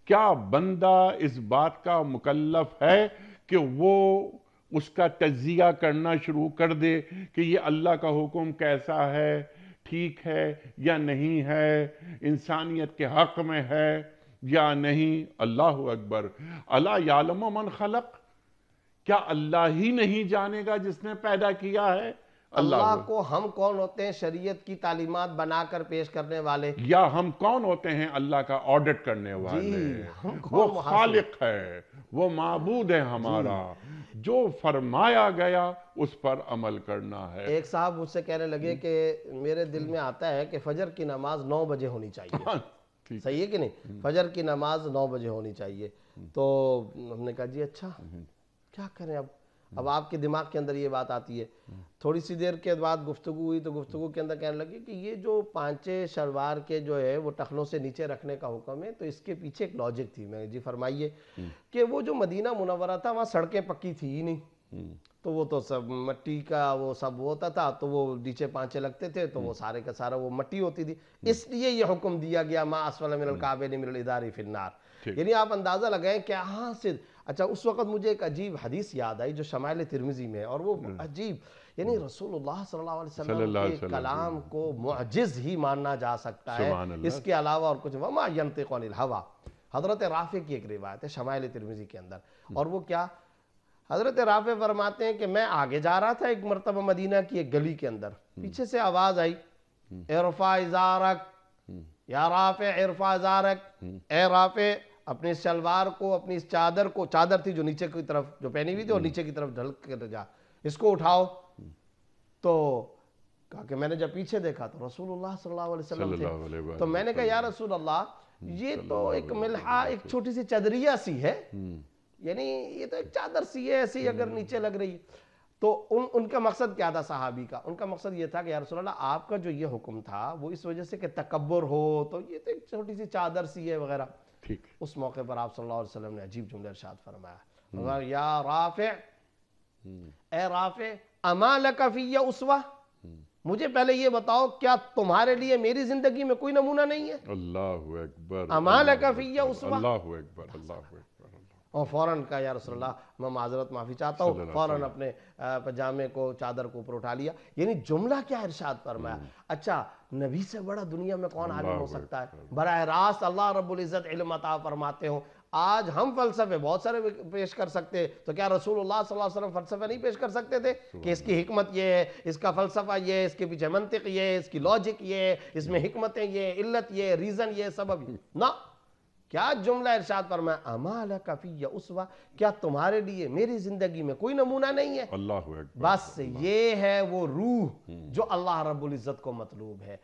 کیا بندہ اس بات کا مکلف ہے کہ وہ اس کا تجزیہ کرنا شروع کر دے کہ یہ اللہ کا حکم کیسا ہے, ٹھیک ہے یا نہیں ہے, انسانیت کے حق میں ہے یا نہیں؟ اللہ اکبر. الا یعلم من خلق, کیا اللہ ہی نہیں جانے گا جس نے پیدا کیا ہے؟ اللہ کو ہم کون ہوتے ہیں شریعت کی تعلیمات بنا کر پیش کرنے والے, یا ہم کون ہوتے ہیں اللہ کا آڈٹ کرنے والے؟ وہ خالق ہے, وہ معبود ہے ہمارا, جو فرمایا گیا اس پر عمل کرنا ہے. ایک صاحب مجھ سے کہنے لگے کہ میرے دل میں آتا ہے کہ فجر کی نماز 9 بجے ہونی چاہیے. صحیح ہے کہ نہیں؟ فجر کی نماز 9 بجے ہونی چاہیے. تو ہم نے کہا جی اچھا کیا کریں اب آپ کے دماغ کے اندر یہ بات آتی ہے. تھوڑی سی دیر کے بعد گفتگو ہوئی تو گفتگو کے اندر کہنے لگے کہ یہ جو پانچے شلوار کے جو ہے وہ ٹخنوں سے نیچے رکھنے کا حکم ہے, تو اس کے پیچھے ایک لاجک تھی. میں جی فرمائیے. کہ وہ جو مدینہ منورہ تھا وہاں سڑکیں پکی تھی ہی نہیں, تو وہ تو سب مٹی کا وہ سب ہوتا تھا، تو وہ نیچے پانچے لگتے تھے تو وہ سارے کا سارا وہ مٹی ہوتی تھی، اس لیے یہ حکم دیا گیا ما اسفل من الکعبین من الازار فی النار۔ یعنی آپ اندازہ لگائیں کہ کہاں سے۔ اچھا اس وقت مجھے ایک عجیب حدیث یاد آئی جو شمائل ترمذی میں ہے، اور وہ عجیب، یعنی رسول اللہ صلی اللہ علیہ وسلم کے کلام کو معجز ہی ماننا جا سکتا ہے، اس کے علاوہ اور کچھ۔ وما ینطق عن الہوی، حضرت رافع کی ایک روایت ہے شمائل ترمذی کے اندر، اور وہ کیا، حضرت رافع فرماتے ہیں کہ میں آگے جا رہا تھا ایک مرتبہ مدینہ کی ایک گلی کے اندر، پیچھے سے آواز آئی ارفع ازارک یا رافع ارفع ازارک، اے رافع اپنی اس شلوار کو، اپنی اس چادر کو، چادر تھی جو نیچے کی طرف جو پہنی ہوئی تھی اور نیچے کی طرف ڈھل کر جا، اس کو اٹھاؤ۔ تو کہا کہ میں نے جب پیچھے دیکھا تو رسول اللہ صلی اللہ علیہ وسلم تھے، تو میں نے کہا یا رسول اللہ یہ تو ایک ملحا، ایک چھوٹی سی چادریہ سی ہے، یعنی یہ تو ایک چادر سی ہے ایسی اگر نیچے لگ رہی۔ تو ان کا مقصد کیا تھا صحابی کا؟ ان کا مقصد یہ تھا کہ یا رسول اللہ آپ کا جو یہ حکم تھا وہ اس وجہ سے کہ تکبر ہو، تو یہ تو ایک چھوٹی سی چادر سی ہے وغیرہ۔ اس موقع پر آپ صلی اللہ علیہ وسلم نے عجیب جملہ ارشاد فرمایا، یا رافع، اے رافع اما لک فی اسوہ، مجھے پہلے یہ بتاؤ کیا تمہارے لیے میری زندگی میں کوئی نمونہ نہیں ہے؟ اللہ اکبر، اما لک فی اسوہ، اللہ اکبر، اللہ اکبر۔ اور فوراً کہا یا رسول اللہ میں معذرت معافی چاہتا ہوں، فوراً اپنے پجامے کو، چادر کو اوپر اٹھا لیا۔ یعنی جملہ کیا ارشاد فرمایا؟ اچھا نبی سے بڑا دنیا میں کون عالم ہو سکتا ہے؟ براہ راست اللہ رب العزت علم عطا فرماتے ہوں۔ آج ہم فلسفے بہت سارے پیش کر سکتے، تو کیا رسول اللہ صلی اللہ علیہ وسلم فلسفے نہیں پیش کر سکتے تھے کہ اس کی حکمت یہ ہے، اس کا فلسفہ یہ ہے، اس کے پیچھے منطق یہ ہے، اس کی لاجک یہ ہے، اس میں حکمتیں یہ، علت یہ، ریزن یہ، سبب یہ؟ نہ، کیا جملہ ارشاد فرمایا، اما لک فی اسوہ، کیا تمہارے لیے میری زندگی میں کوئی نمونہ نہیں ہے؟ اللہ اکبر۔ بس یہ ہے وہ روح جو اللہ رب العزت کو مطلوب ہے۔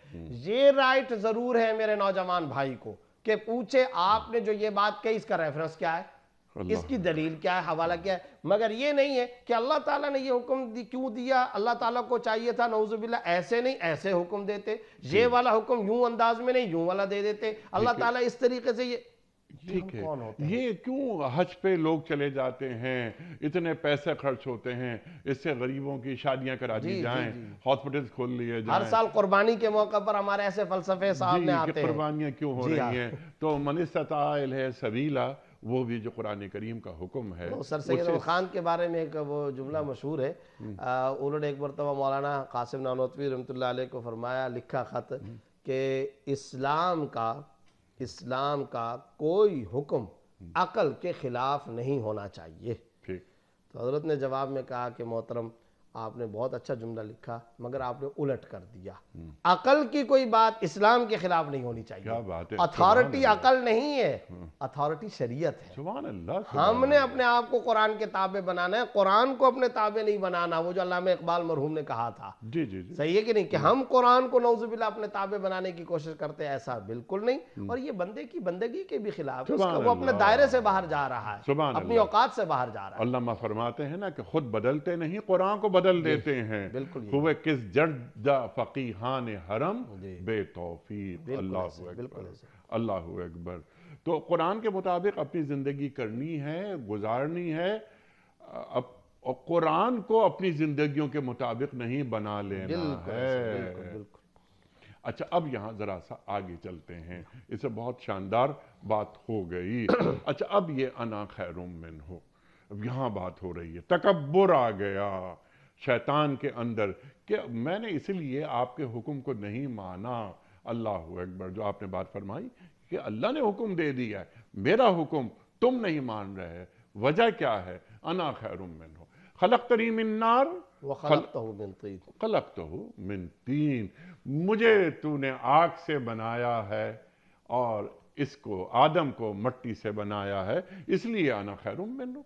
یہ رائٹ ضرور ہے میرے نوجوان بھائی کو کہ پوچھے آپ نے جو یہ بات کہی اس کا ریفرنس کیا ہے، اس کی دلیل کیا ہے، حوالہ کیا ہے، مگر یہ نہیں ہے کہ اللہ تعالیٰ نے یہ حکم کیوں دیا، اللہ تعالیٰ کو چاہیے تھا نعوذ باللہ ایسے نہیں ایسے حکم دیتے، یہ والا حکم یوں انداز میں نہیں یوں والا دے دیتے، اللہ تعالیٰ اس طریقے سے یہ ٹھیک ہے۔ یہ کیوں حج پہ لوگ چلے جاتے ہیں، اتنے پیسے خرچ ہوتے ہیں، اس سے غریبوں کی شادیاں کرا دی جائیں، ہاسپٹلز کھول لیے جائیں، ہر سال قربانی کے موقع پر ہمارے ایسے فلسفے سامنے آتے ہیں، قربانیاں کیوں ہو رہی ہیں؟ تو من استطاع الیہ سبیلا، وہ بھی جو قرآن کریم کا حکم ہے۔ سر سید احمد خان کے بارے میں ایک وہ جملہ مشہور ہے، انہوں نے ایک مرتبہ مولانا قاسم نانوتوی رحمۃ اللہ علیہ کو فرمایا، لکھا خط کہ اسلام کا کوئی حکم عقل کے خلاف نہیں ہونا چاہیے۔ تو حضرت نے جواب میں کہا کہ محترم آپ نے بہت اچھا جملہ لکھا مگر آپ نے الٹ کر دیا، عقل کی کوئی بات اسلام کے خلاف نہیں ہونی چاہیے۔ کیا بات ہے، اتھارٹی عقل نہیں ہے، اتھارٹی شریعت ہے۔ سبحان اللہ۔ ہم نے اپنے آپ کو قرآن کے تابع بنانا ہے، قرآن کو اپنے تابع نہیں بنانا، وہ جو علامہ اقبال مرحوم نے کہا تھا، جی جی جی، صحیح ہے کہ نہیں، کہ ہم قرآن کو نعوذ باللہ اپنے تابع بنانے کی کوشش کرتے ہیں، ایسا بالکل نہیں، اور یہ بندے کی بندگی کے بھی خلاف ہے، وہ اپنے دائرے سے باہر جا رہا ہے، اپنی اوقات سے باہر جا رہا ہے۔ علامہ فرماتے ہیں نا کہ خود بدلتے نہیں، قرآن کو بدل دیتے ہیں۔ ہوئے کس جردہ فقیہان حرم بے توفیق۔ اللہ اکبر، اللہ اکبر۔ تو قرآن کے مطابق اپنی زندگی کرنی ہے، گزارنی ہے، اور قرآن کو اپنی زندگیوں کے مطابق نہیں بنا لینا ہے۔ اچھا اب یہاں ذرا سا آگے چلتے ہیں، اس سے بہت شاندار بات ہو گئی۔ اچھا اب یہ انا خیر منہ، اب یہاں بات ہو رہی ہے، تکبر آ گیا شیطان کے اندر کہ میں نے اس لیے آپ کے حکم کو نہیں مانا۔ اللہ اکبر، جو آپ نے بات فرمائی کہ اللہ نے حکم دے دیا ہے، میرا حکم تم نہیں مان رہے، وجہ کیا ہے؟ انا خیر منہ خلقتنی من نار وخلقتہ من طین، خلقتہ من طین، مجھے تو نے آگ سے بنایا ہے اور اس کو آدم کو مٹی سے بنایا ہے، اس لیے انا خیر منہ۔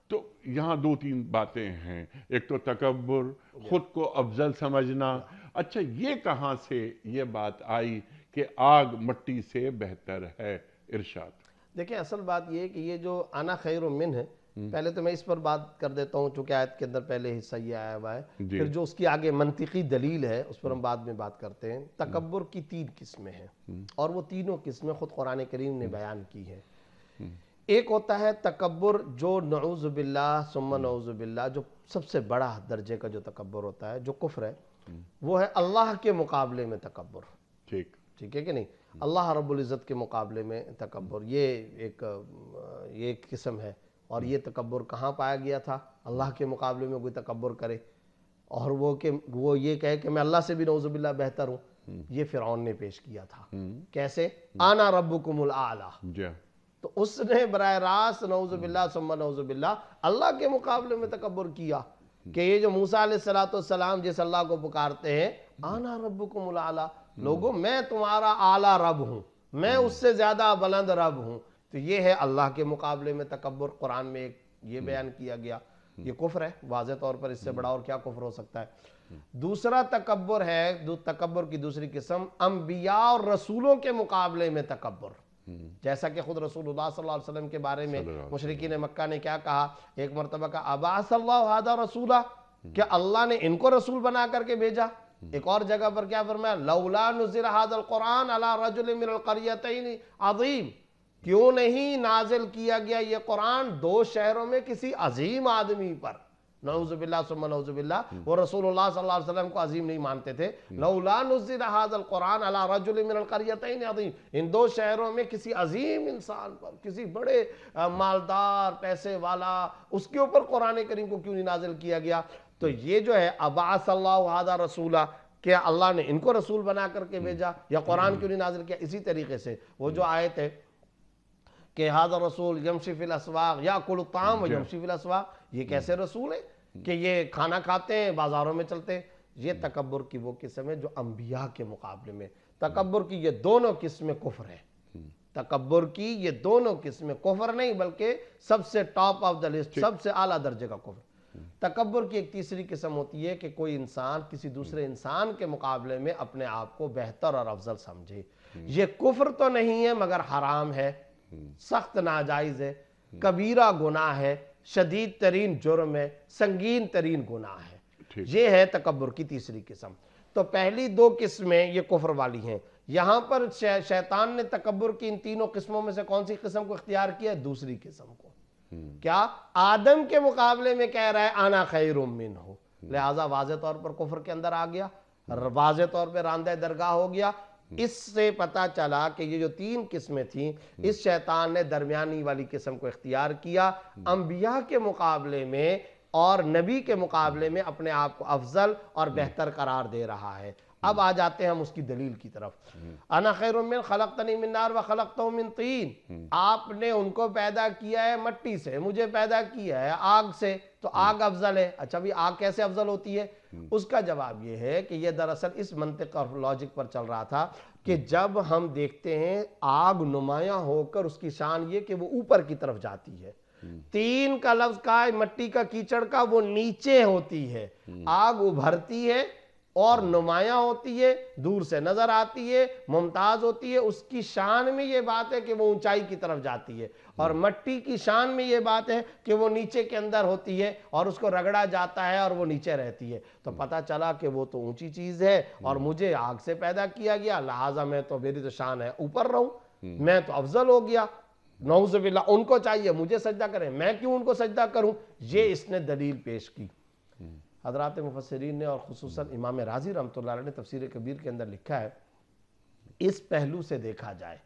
تو یہاں دو تین باتیں ہیں، ایک تو تکبر، خود کو افضل سمجھنا۔ اچھا یہ کہاں سے یہ بات آئی کہ آگ مٹی سے بہتر ہے؟ ارشاد۔ دیکھیں اصل بات یہ ہے کہ یہ جو انا خیر منہ ہے، پہلے تو میں اس پر بات کر دیتا ہوں چونکہ آیت کے اندر پہلے حصہ یہ آیا ہوا ہے، پھر جو اس کی آگے منطقی دلیل ہے اس پر ہم بعد میں بات کرتے ہیں۔ تکبر کی تین قسمیں ہیں اور وہ تینوں قسمیں خود قرآن کریم نے بیان کی ہیں۔ ایک ہوتا ہے تکبر جو نعوذ باللہ ثم نعوذ باللہ، جو سب سے بڑا درجے کا جو تکبر ہوتا ہے، جو کفر ہے، وہ ہے اللہ کے مقابلے میں تکبر. ٹھیک ہے کہ نہیں؟ اللہ رب العزت کے مقابلے میں تکبر، یہ ایک قسم ہے. اور یہ تکبر کہاں پایا گیا تھا؟ اللہ کے مقابلے میں کوئی تکبر کرے اور وہ یہ کہے کہ میں اللہ سے بھی نعوذ باللہ بہتر ہوں. یہ فرعون نے پیش کیا تھا. کیسے؟ انا ربکم الاعلی. تو اس نے براہ راست نعوذ باللہ ثم نعوذ باللہ اللہ کے مقابلے میں تکبر کیا کہ یہ جو موسیٰ علیہ السلام جس اللہ کو پکارتے ہیں، انا ربکم الاعلی، لوگوں میں تمہارا اعلیٰ رب ہوں، میں اس سے زیادہ بلند رب ہوں. تو یہ ہے اللہ کے مقابلے میں تکبر. قرآن میں یہ بیان کیا گیا. یہ کفر ہے واضح طور پر، اس سے بڑا اور کیا کفر ہو سکتا ہے. دوسرا تکبر ہے، تکبر کی دوسری قسم، انبیاء اور رسولوں کے مقابلے میں تکبر. جیسا کہ خود رسول اللہ صلی اللہ علیہ وسلم کے بارے میں مشرکین مکہ نے کیا کہا؟ ایک مرتبہ کہا ابعث اللہ ھذا رسولا، کیا اللہ نے ان کو رسول بنا کر کے بھیجا؟ ایک اور جگہ پر کیا فرمایا؟ لولا نزل ھذا القرآن علی رجل من القریتین عظیم، کیوں نہیں نازل کیا گیا یہ قرآن دو شہروں میں کسی عظیم آدمی پر؟ نعوذ باللہ ثم نعوذ باللہ. وہ رسول اللہ صلی اللہ علیہ وسلم کو عظیم نہیں مانتے تھے. لولا نزل ھذا القرآن علی رجل من القریتین عظیم، ان دو شہروں میں کسی عظیم انسان پر، کسی بڑے مالدار پیسے والا، اس کے اوپر قرآن کریم کو کیوں نہیں نازل کیا گیا؟ تو یہ جو ہے ابعث اللہ ھذا رسولا، کیا اللہ نے ان کو رسول بنا کر کے بھیجا یا قرآن کیوں نہیں نازل کیا؟ اسی طریقے سے وہ جو آیت ہے کہ ھذا رسول یمشی فی الاسواق یاکل الطعام ویمشی فی الاسواق، یہ کیسے رسول ہے کہ یہ کھانا کھاتے ہیں بازاروں میں چلتے ہیں؟ یہ تکبر کی وہ قسم ہے جو انبیاء کے مقابلے میں. تکبر کی یہ دونوں قسمیں کفر ہیں. تکبر کی یہ دونوں قسمیں کفر نہیں بلکہ سب سے ٹاپ آف دا لسٹ، سب سے اعلیٰ درجے کا کفر. تکبر کی ایک تیسری قسم ہوتی ہے کہ کوئی انسان کسی دوسرے انسان کے مقابلے میں اپنے آپ کو بہتر اور افضل سمجھے. یہ کفر تو نہیں ہے مگر حرام ہے، سخت ناجائز ہے، کبیرہ گناہ ہے، شدید ترین جرم ہے، سنگین ترین گناہ ہے. یہ ہے تکبر کی تیسری قسم. تو پہلی دو قسمیں یہ کفر والی ہیں. یہاں پر شیطان نے تکبر کی ان تینوں قسموں میں سے کون سی قسم کو اختیار کیا ہے؟ دوسری قسم کو. کیا؟ آدم کے مقابلے میں کہہ رہا ہے انا خیر منہ، لہذا واضح طور پر کفر کے اندر آ گیا، واضح طور پہ راندہ درگاہ ہو گیا. اس سے پتا چلا کہ یہ جو تین قسمیں تھیں، اس شیطان نے درمیانی والی قسم کو اختیار کیا، انبیاء کے مقابلے میں اور نبی کے مقابلے میں اپنے آپ کو افضل اور بہتر قرار دے رہا ہے. اب آ جاتے ہیں ہم اس کی دلیل کی طرف. انا خیر من خلقتنی من نار وخلقتہ من طین، آپ نے ان کو پیدا کیا ہے مٹی سے، مجھے پیدا کیا ہے آگ سے، تو آگ افضل ہے. اچھا بھی آگ کیسے افضل ہوتی ہے؟ اس کا جواب یہ ہے کہ یہ دراصل اس منطق اور لاجک پر چل رہا تھا کہ جب ہم دیکھتے ہیں آگ نمایاں ہو کر اس کی شان یہ کہ وہ اوپر کی طرف جاتی ہے. تین کا لفظ کا مٹی کا کیچڑ کا وہ نیچے ہوتی ہے، آگ ابھرتی ہے اور نمایاں ہوتی ہے، دور سے نظر آتی ہے، ممتاز ہوتی ہے. اس کی شان میں یہ بات ہے کہ وہ اونچائی کی طرف جاتی ہے، اور مٹی کی شان میں یہ بات ہے کہ وہ نیچے کے اندر ہوتی ہے اور اس کو رگڑا جاتا ہے اور وہ نیچے رہتی ہے. تو پتہ چلا کہ وہ تو اونچی چیز ہے اور مجھے آگ سے پیدا کیا گیا، لہٰذا میں تو میری تو شان ہے اوپر رہوں، میں تو افضل ہو گیا. نعوذ باللہ ان کو چاہیے مجھے سجدہ کریں، میں کیوں ان کو سجدہ کروں؟ یہ اس نے دلیل پیش کی. حضرات مفسرین نے اور خصوصاً امام رازی رحمۃ اللہ علیہ نے تفسیر کبیر کے اندر لکھا ہے، اس پہلو سے دیکھا جائے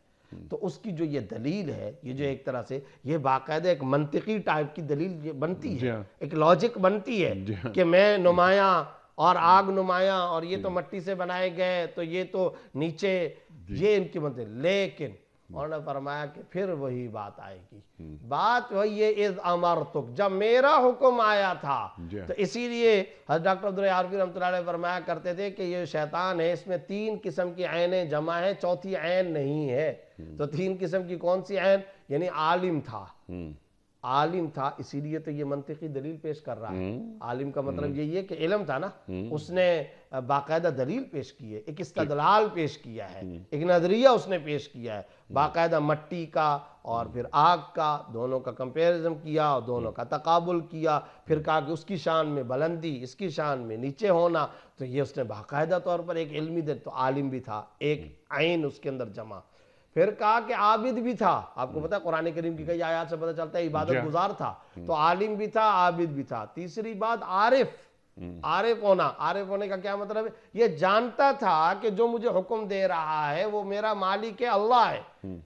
تو اس کی جو یہ دلیل ہے، یہ جو ایک طرح سے یہ باقاعدہ ایک منطقی ٹائپ کی دلیل بنتی ہے، ایک لاجک بنتی ہے کہ میں نمایاں اور آگ نمایاں اور یہ تو مٹی سے بنائے گئے تو یہ تو نیچے، یہ ان کی منطق. لیکن انہوں نے فرمایا کہ پھر وہی بات آئے گی. بات وہی ہے اذ امرتک، جب میرا حکم آیا تھا. تو اسی لیے حضرت ڈاکٹر عبدالرحمٰن رحمۃ اللہ علیہ فرمایا کرتے تھے کہ یہ شیطان ہے، اس میں تین قسم کی عینیں جمع ہیں، چوتھی عین نہیں ہے. تو تین قسم کی کون سی عین؟ یعنی عالم تھا، عالم تھا، اسی لیے تو یہ منطقی دلیل پیش کر رہا ہے. عالم کا مطلب یہی ہے کہ علم تھا نا، اس نے باقاعدہ دلیل پیش کی ہے، ایک استدلال پیش کیا ہے، ایک نظریہ اس نے پیش کیا ہے، باقاعدہ مٹی کا اور پھر آگ کا دونوں کا کمپیریزن کیا اور دونوں کا تقابل کیا. پھر کہا کہ اس کی شان میں بلندی، اس کی شان میں نیچے ہونا. تو یہ اس نے باقاعدہ طور پر ایک علمی تو عالم بھی تھا، ایک عین اس کے اندر جمع. پھر کہا کہ عابد بھی تھا. آپ کو پتا ہے قرآن کریم کی کئی آیات سے پتہ چلتا ہے عبادت گزار تھا, تو عالم بھی تھا, عابد بھی تھا. تیسری بات عارف ہونے کا کیا مطلب ہے؟ یہ جانتا تھا کہ جو مجھے حکم دے رہا ہے وہ میرا مالک ہے, اللہ ہے.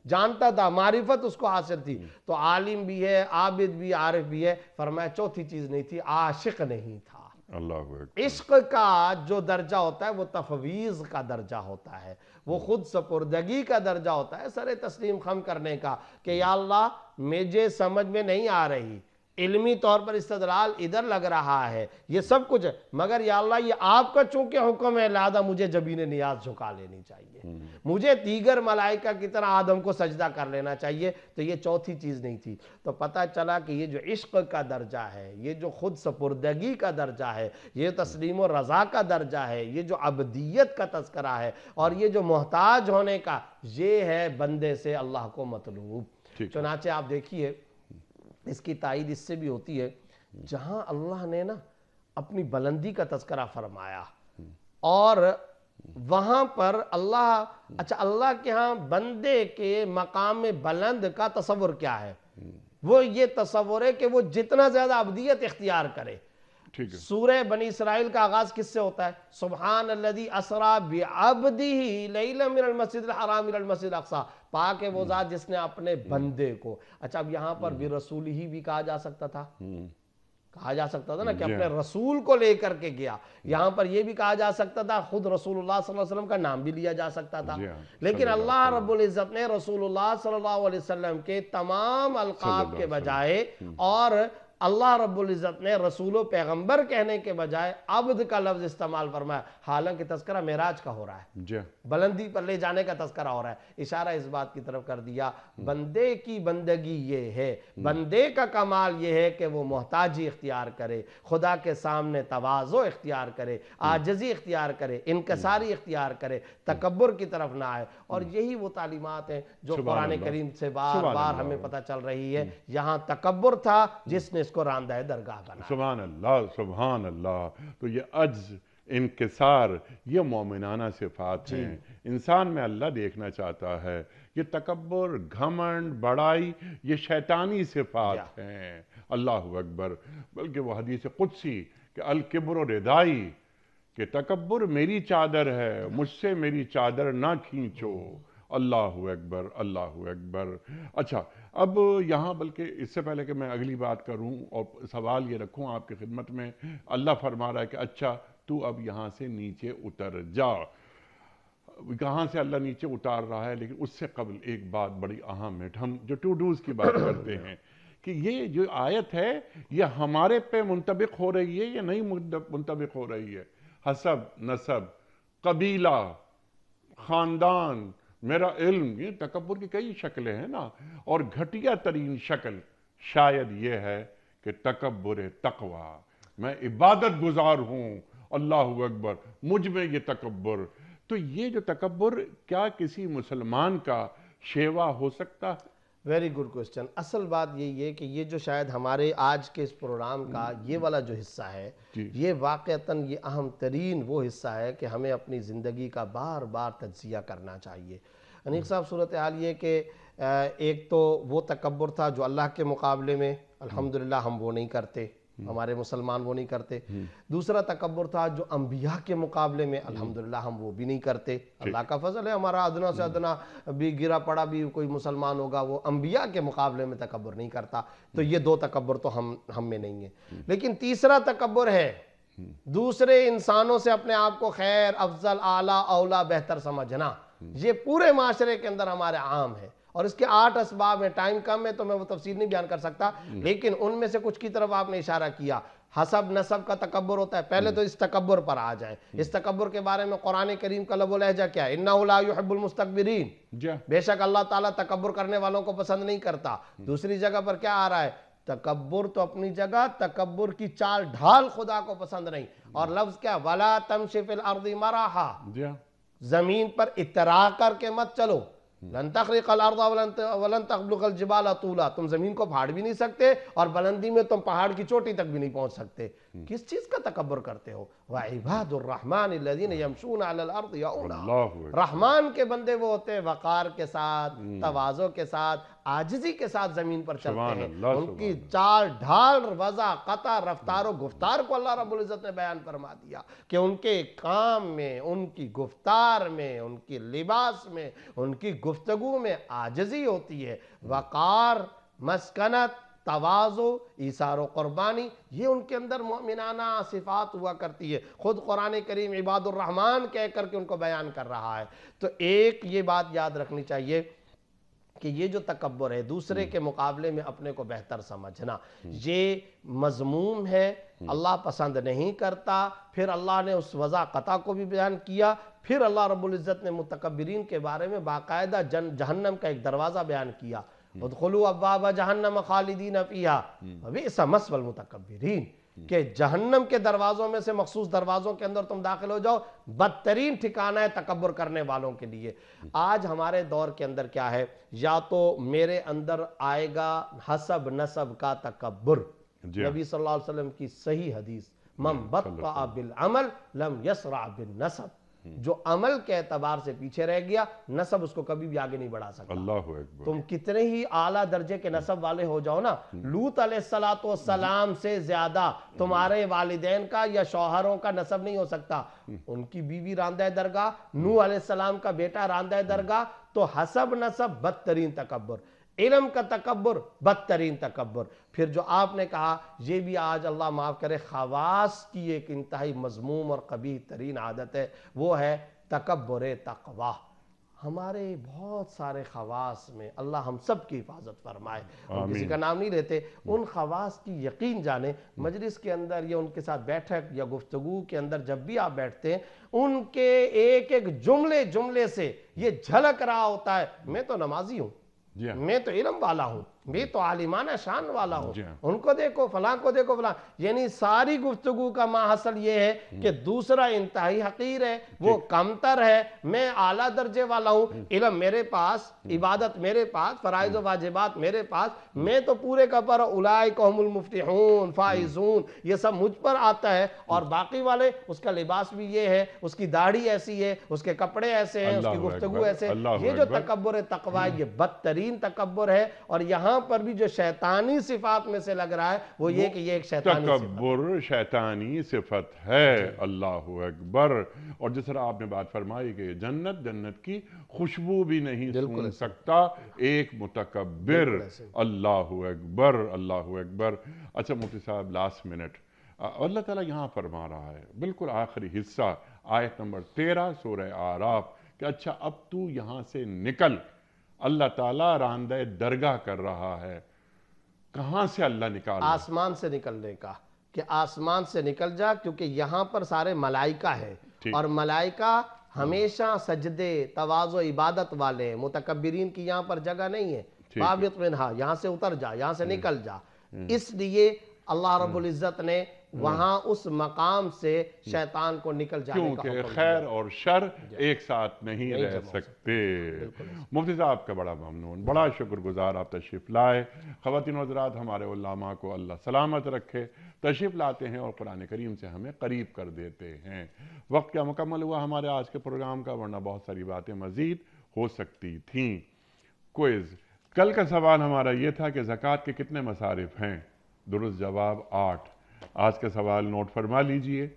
جانتا تھا, معرفت اس کو حاصل تھی. تو عالم بھی ہے, عابد بھی, عارف بھی ہے. فرمایا چوتھی چیز نہیں تھی, عاشق نہیں تھا. اللہ اکبر. عشق کا جو درجہ ہوتا ہے وہ تفویض کا درجہ ہوتا ہے, وہ خود سپردگی کا درجہ ہوتا ہے, سر تسلیم خم کرنے کا کہ یا اللہ مجھے سمجھ میں نہیں آ رہی, علمی طور پر استدلال ادھر لگ رہا ہے, یہ سب کچھ ہے, مگر یا اللہ یہ آپ کا چونکہ حکم ہے لہذا مجھے جبین نیاز جھکا لینی چاہیے, مجھے دیگر ملائکہ کی طرح آدم کو سجدہ کر لینا چاہیے. تو یہ چوتھی چیز نہیں تھی. تو پتہ چلا کہ یہ جو عشق کا درجہ ہے, یہ جو خود سپردگی کا درجہ ہے, یہ تسلیم و رضا کا درجہ ہے, یہ جو عبدیت کا تذکرہ ہے, اور یہ جو محتاج ہونے کا, یہ ہے بندے سے اللہ کو مطلوب. چنانچہ آپ دیکھیے اس کی تائید اس سے بھی ہوتی ہے, جہاں اللہ نے نا اپنی بلندی کا تذکرہ فرمایا, اور وہاں پر اللہ کے ہاں بندے کے مقام بلند کا تصور کیا ہے؟ وہ یہ تصور ہے کہ وہ جتنا زیادہ عبدیت اختیار کرے. سورہ بنی اسرائیل کا آغاز کس سے ہوتا ہے؟ سبحان الذی اسریٰ بعبدہ لیلا من المسجد الحرام الى المسجد الاقصی. پاک ہے وہ ذات جس نے اپنے بندے کو. اچھا اب یہاں پر بھی رسول ہی بھی کہا جا سکتا تھا, نا کہ اپنے رسول کو لے کر کے گیا. یہاں پر یہ بھی کہا جا سکتا تھا, خود رسول اللہ صلی اللہ علیہ وسلم کا نام بھی لیا جا سکتا تھا. لیکن اللہ رب العزت نے رسول اللہ صلی اللہ علیہ وسلم کے تمام القاب کے بجائے, اور اللہ رب العزت نے رسول و پیغمبر کہنے کے بجائے عبد کا لفظ استعمال فرمایا, حالانکہ تذکرہ معراج کا ہو رہا ہے, بلندی پر لے جانے کا تذکرہ ہو رہا ہے. اشارہ اس بات کی طرف کر دیا, بندے کی بندگی یہ ہے, بندے کا کمال یہ ہے کہ وہ محتاجی اختیار کرے, خدا کے سامنے تواضع اختیار کرے, عاجزی اختیار کرے, انکساری اختیار کرے, تکبر کی طرف نہ آئے. اور یہی وہ تعلیمات ہیں جو قرآن کریم سے بار بار ہمیں پتہ چل رہی ہے. یہاں تکبر تھا جس نے کو راندہ درگاہ بنا. سبحان اللہ, سبحان اللہ. تو یہ عجز, انکسار, یہ مومنانہ صفات ہیں. انسان میں اللہ دیکھنا چاہتا ہے. یہ تکبر, گھمنڈ, بڑائی, یہ شیطانی صفات ہیں. اللہ اکبر. بلکہ وہ حدیث قدسی کہ الکبر ردائی, کہ تکبر میری چادر ہے, مجھ سے میری چادر نہ کھینچو. اللہ اکبر, اللہ اکبر. اچھا اب یہاں بلکہ اس سے پہلے کہ میں اگلی بات کروں اور سوال یہ رکھوں آپ کی خدمت میں, اللہ فرما رہا ہے کہ اچھا تو اب یہاں سے نیچے اتر جا. کہاں سے اللہ نیچے اتار رہا ہے؟ لیکن اس سے قبل ایک بات بڑی اہم ہے. ہم جو ٹو ڈوز کی بات کرتے ہیں کہ یہ جو آیت ہے یہ ہمارے پہ منطبق ہو رہی ہے یا نہیں منطبق ہو رہی ہے؟ حسب, نسب, قبیلہ, خاندان, میرا علم, یہ تکبر کی کئی شکلیں ہیں نا. اور گھٹیا ترین شکل شاید یہ ہے کہ تکبر تقوی, میں عبادت گزار ہوں, اللہ اکبر, مجھ میں یہ تکبر. تو یہ جو تکبر کیا کسی مسلمان کا شیوا ہو سکتا ہے؟ Very good question. اصل بات یہی ہے کہ یہ جو شاید ہمارے آج کے اس پروگرام کا یہ والا جو حصہ ہے, یہ واقعتاً یہ اہم ترین وہ حصہ ہے کہ ہمیں اپنی زندگی کا بار بار تجزیہ کرنا چاہیے. انیق صاحب صورتحال یہ کہ ایک تو وہ تکبر تھا جو اللہ کے مقابلے میں الحمدللہ ہم وہ نہیں کرتے, ہمارے مسلمان وہ نہیں کرتے. دوسرا تکبر تھا جو انبیاء کے مقابلے میں الحمدللہ ہم وہ بھی نہیں کرتے. اللہ کا فضل ہے, ہمارا ادنا سے ادنا بھی گرا پڑا بھی کوئی مسلمان ہوگا وہ انبیاء کے مقابلے میں تکبر نہیں کرتا. تو یہ دو تکبر تو ہم میں نہیں ہے. لیکن تیسرا تکبر ہے دوسرے انسانوں سے اپنے آپ کو خیر, افضل, اعلیٰ, اولا, بہتر سمجھنا. یہ پورے معاشرے کے اندر ہمارے عام ہے, اور اس کے 8 اسباب ہیں. ٹائم کم ہے تو میں وہ تفصیل نہیں بیان کر سکتا, لیکن ان میں سے کچھ کی طرف آپ نے اشارہ کیا. حسب نسب کا تکبر ہوتا ہے. پہلے تو اس تکبر پر آ جائیں. اس تکبر کے بارے میں قرآن کریم کا لب و لہجہ کیا ہے؟ اِنَّهُ لَا يُحِبُّ الْمُسْتَكْبِرِينَ. بے شک اللہ تعالیٰ تکبر کرنے والوں کو پسند نہیں کرتا. دوسری جگہ پر کیا آ رہا ہے؟ تکبر تو اپنی جگہ, تکبر کی چال ڈھال خدا کو پسند نہیں. اور لفظ کیا؟ وَلَا تَمْشِ فِي الْأَرْضِ مَرَحًا, زمین پر اترا کر کے مت چلو. لن تخرق الارض ولن تبلغ الجبال طولا، تم زمین کو پھاڑ بھی نہیں سکتے اور بلندی میں تم پہاڑ کی چوٹی تک بھی نہیں پہنچ سکتے. کس چیز کا تکبر کرتے ہو؟ وعباد الرحمن الذین یمشون علی الارض ہؤنا، رحمان کے بندے وہ ہوتے ہیں وقار کے ساتھ، تواضع کے ساتھ، عاجزی کے ساتھ زمین پر چلتے ہیں. ان کی چال ڈھال، وضع، قطع، رفتار و گفتار کو اللہ رب العزت نے بیان فرما دیا کہ ان کے کام میں، ان کی گفتار میں، ان کی لباس میں، ان کی گفتگو میں عاجزی ہوتی ہے. وقار، مسکنت، تواضع، ایثار و قربانی، یہ ان کے اندر مومنانہ صفات ہوا کرتی ہے. خود قرآن کریم عباد الرحمن کہہ کر کے ان کو بیان کر رہا ہے. تو ایک یہ بات یاد رکھنی چاہیے کہ یہ جو تکبر ہے، دوسرے کے مقابلے میں اپنے کو بہتر سمجھنا، یہ مذموم ہے، اللہ پسند نہیں کرتا. پھر اللہ نے اس وضع قطع کو بھی بیان کیا. پھر اللہ رب العزت نے متکبرین کے بارے میں باقاعدہ جہنم کا ایک دروازہ بیان کیا. ادخلوا ابواب جہنم خالدین فیہا وبئس مثوی المتکبرین، کہ جہنم کے دروازوں میں سے مخصوص دروازوں کے اندر تم داخل ہو جاؤ، بدترین ٹھکانہ ہے تکبر کرنے والوں کے لیے. آج ہمارے دور کے اندر کیا ہے، یا تو میرے اندر آئے گا حسب نسب کا تکبر. نبی صلی اللہ علیہ وسلم کی صحیح حدیث، من بطأ بالعمل لم یسرع بالنسب، جو عمل کے اعتبار سے پیچھے رہ گیا، نسب اس کو کبھی بھی آگے نہیں بڑھا سکتا. اللہ اکبر. تم کتنے ہی اعلیٰ درجے کے نسب والے ہو جاؤ نا، لوط علیہ السلام سے زیادہ تمہارے والدین کا یا شوہروں کا نسب نہیں ہو سکتا. ان کی بیوی راندہ درگاہ، نوح علیہ السلام کا بیٹا راندہ درگاہ. تو حسب نسب بدترین تکبر، علم کا تکبر بدترین تکبر. پھر جو آپ نے کہا، یہ بھی آج اللہ معاف کرے خواص کی ایک انتہائی مذموم اور قبیح ترین عادت ہے، وہ ہے تکبر تقوی. ہمارے بہت سارے خواص میں اللہ ہم سب کی حفاظت فرمائے، ہم کسی کا نام نہیں لیتے. ان خواص کی یقین جانیں، مجلس کے اندر یا ان کے ساتھ بیٹھک یا گفتگو کے اندر جب بھی آپ بیٹھتے ہیں، ان کے ایک ایک جملے سے یہ جھلک رہا ہوتا ہے، میں تو نمازی ہوں، میں تو علم والا ہوں، میں تو عالمانہ شان والا ہوں، ان کو دیکھو فلاں کو دیکھو فلاں. یعنی ساری گفتگو کا ماحصل یہ ہے کہ دوسرا انتہائی حقیر ہے، وہ کمتر ہے، میں اعلیٰ درجے والا ہوں، علم میرے پاس، عبادت میرے پاس، فرائض و واجبات میرے پاس، میں تو پورے کا پر اولئک هم المفلحون فائزون، یہ سب مجھ پر آتا ہے. اور باقی والے، اس کا لباس بھی یہ ہے، اس کی داڑھی ایسی ہے، اس کے کپڑے ایسے ہیں، اس کی گفتگو ایسے ہے. یہ جو تکبر تقوی، یہ بدترین تکبر ہے. اور یہاں پر بھی جو شیطانی صفات میں سے لگ رہا ہے وہ یہ کہ یہ ایک شیطانی صفت، تکبر شیطانی صفت ہے. اللہ اکبر. اور جس طرح آپ نے بات فرمائی کہ جنت کی خوشبو بھی نہیں سونگھ سکتا ایک متکبر. اللہ اکبر، اللہ اکبر. اچھا مفتی صاحب، لاسٹ منٹ، اللہ تعالیٰ یہاں فرما رہا ہے بالکل آخری حصہ آیت نمبر 13 سورہ اعراف کہ اچھا اب تو یہاں سے نکل. اللہ تعالیٰ راندہ درگاہ کر رہا ہے. کہاں سے اللہ نکال؟ آسمان سے نکلنے کا، کہ آسمان سے نکل جا، کیونکہ یہاں پر سارے ملائکہ ہیں، اور ملائکہ ہمیشہ سجدے، تواضع، عبادت والے. متکبرین کی یہاں پر جگہ نہیں ہے. فَابِطْ مِنْهَا، یہاں سے اتر جا، یہاں سے نکل جا. اس لیے اللہ رب العزت نے وہاں اس مقام سے شیطان کو نکل جانے کا حکم دیا. کیونکہ خیر اور شر ایک ساتھ نہیں رہ سکتے. مفتی صاحب کا بڑا ممنون، بڑا شکر گزار آپ تشریف لائے. خواتین و حضرات، ہمارے علماء کو اللہ سلامت رکھے، تشریف لاتے ہیں اور قرآن کریم سے ہمیں قریب کر دیتے ہیں. وقت کیا مکمل ہوا ہمارے آج کے پروگرام کا، ورنہ بہت ساری باتیں مزید ہو سکتی تھیں. کوئز. کل کا سوال ہمارا یہ تھا کہ زکوٰۃ کے کتنے مصارف ہیں؟ درست جواب 8. آج کا سوال نوٹ فرما لیجئے.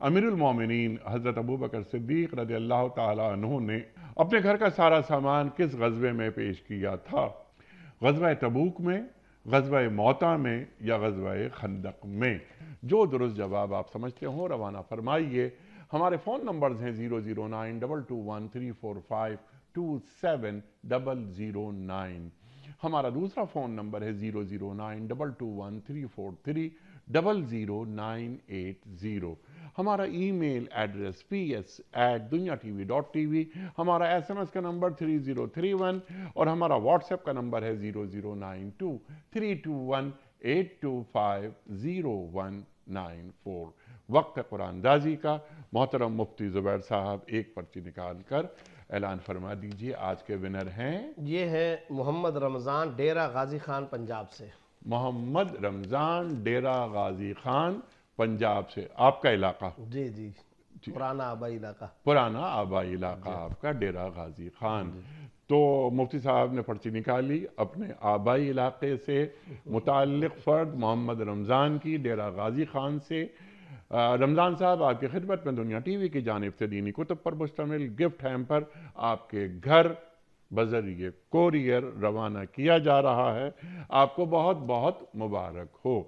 امیر المومنین حضرت ابوبکر صدیق رضی اللہ تعالیٰ عنہ نے اپنے گھر کا سارا سامان کس غزوے میں پیش کیا تھا؟ غزوہ تبوک میں، غزوہ موطا میں، یا غزوہ خندق میں؟ جو درست جواب آپ سمجھتے ہوں روانہ فرمائیے. ہمارے فون نمبرز ہیں 00922134527 ہمارا دوسرا فون نمبر ہے 0092213430090. ہمارا ای میل ایڈریس ps@dunyatv.tv. ہمارا SMS کا نمبر 3031 اور ہمارا واٹس ایپ کا نمبر ہے 009232500194. وقت قرآن دازی کا. محترم مفتی زبیر صاحب ایک پرچی نکال کر اعلان فرما دیجئے آج کے ونر ہیں یہ ہے محمد رمضان ڈیرہ غازی خان پنجاب سے۔ محمد رمضان ڈیرہ غازی خان پنجاب سے۔ آپ کا علاقہ؟ جی جی، پرانا آبائی علاقہ۔ پرانا آبائی علاقہ آپ کا ڈیرہ غازی خان۔ تو مفتی صاحب نے پرچی نکالی اپنے آبائی علاقے سے متعلق فرد محمد رمضان کی ڈیرہ غازی خان سے۔ رمضان صاحب آپ کی خدمت میں دنیا ٹی وی کی جانب سے دینی کتب پر مشتمل گفٹ ہیمپر آپ کے گھر بذریعہ کوریئر روانہ کیا جا رہا ہے۔ آپ کو بہت بہت مبارک ہو۔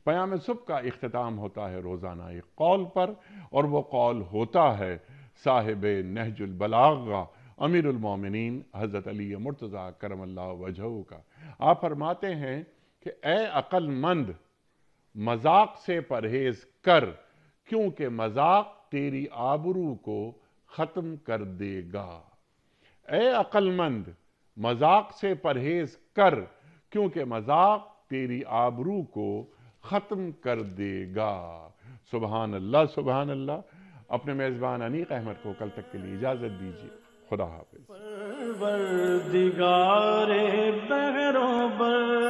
پیام صبح کا اختتام ہوتا ہے روزانہ ایک قول پر، اور وہ قول ہوتا ہے صاحب نہج البلاغہ امیر المومنین حضرت علی مرتضیٰ کرم اللہ وجہہ کا۔ آپ فرماتے ہیں کہ اے عقل مند مذاق سے پرہیز کر، کیونکہ مذاق تیری آبرو کو ختم کر دے گا۔ اے عقل مند مذاق سے پرہیز کر، کیونکہ مذاق تیری آبرو کو ختم کر دے گا۔ سبحان اللہ سبحان اللہ۔ اپنے میزبان انیق احمد کو کل تک کے لیے اجازت دیجیے۔ خدا حافظ۔ پروردگار بحر و بر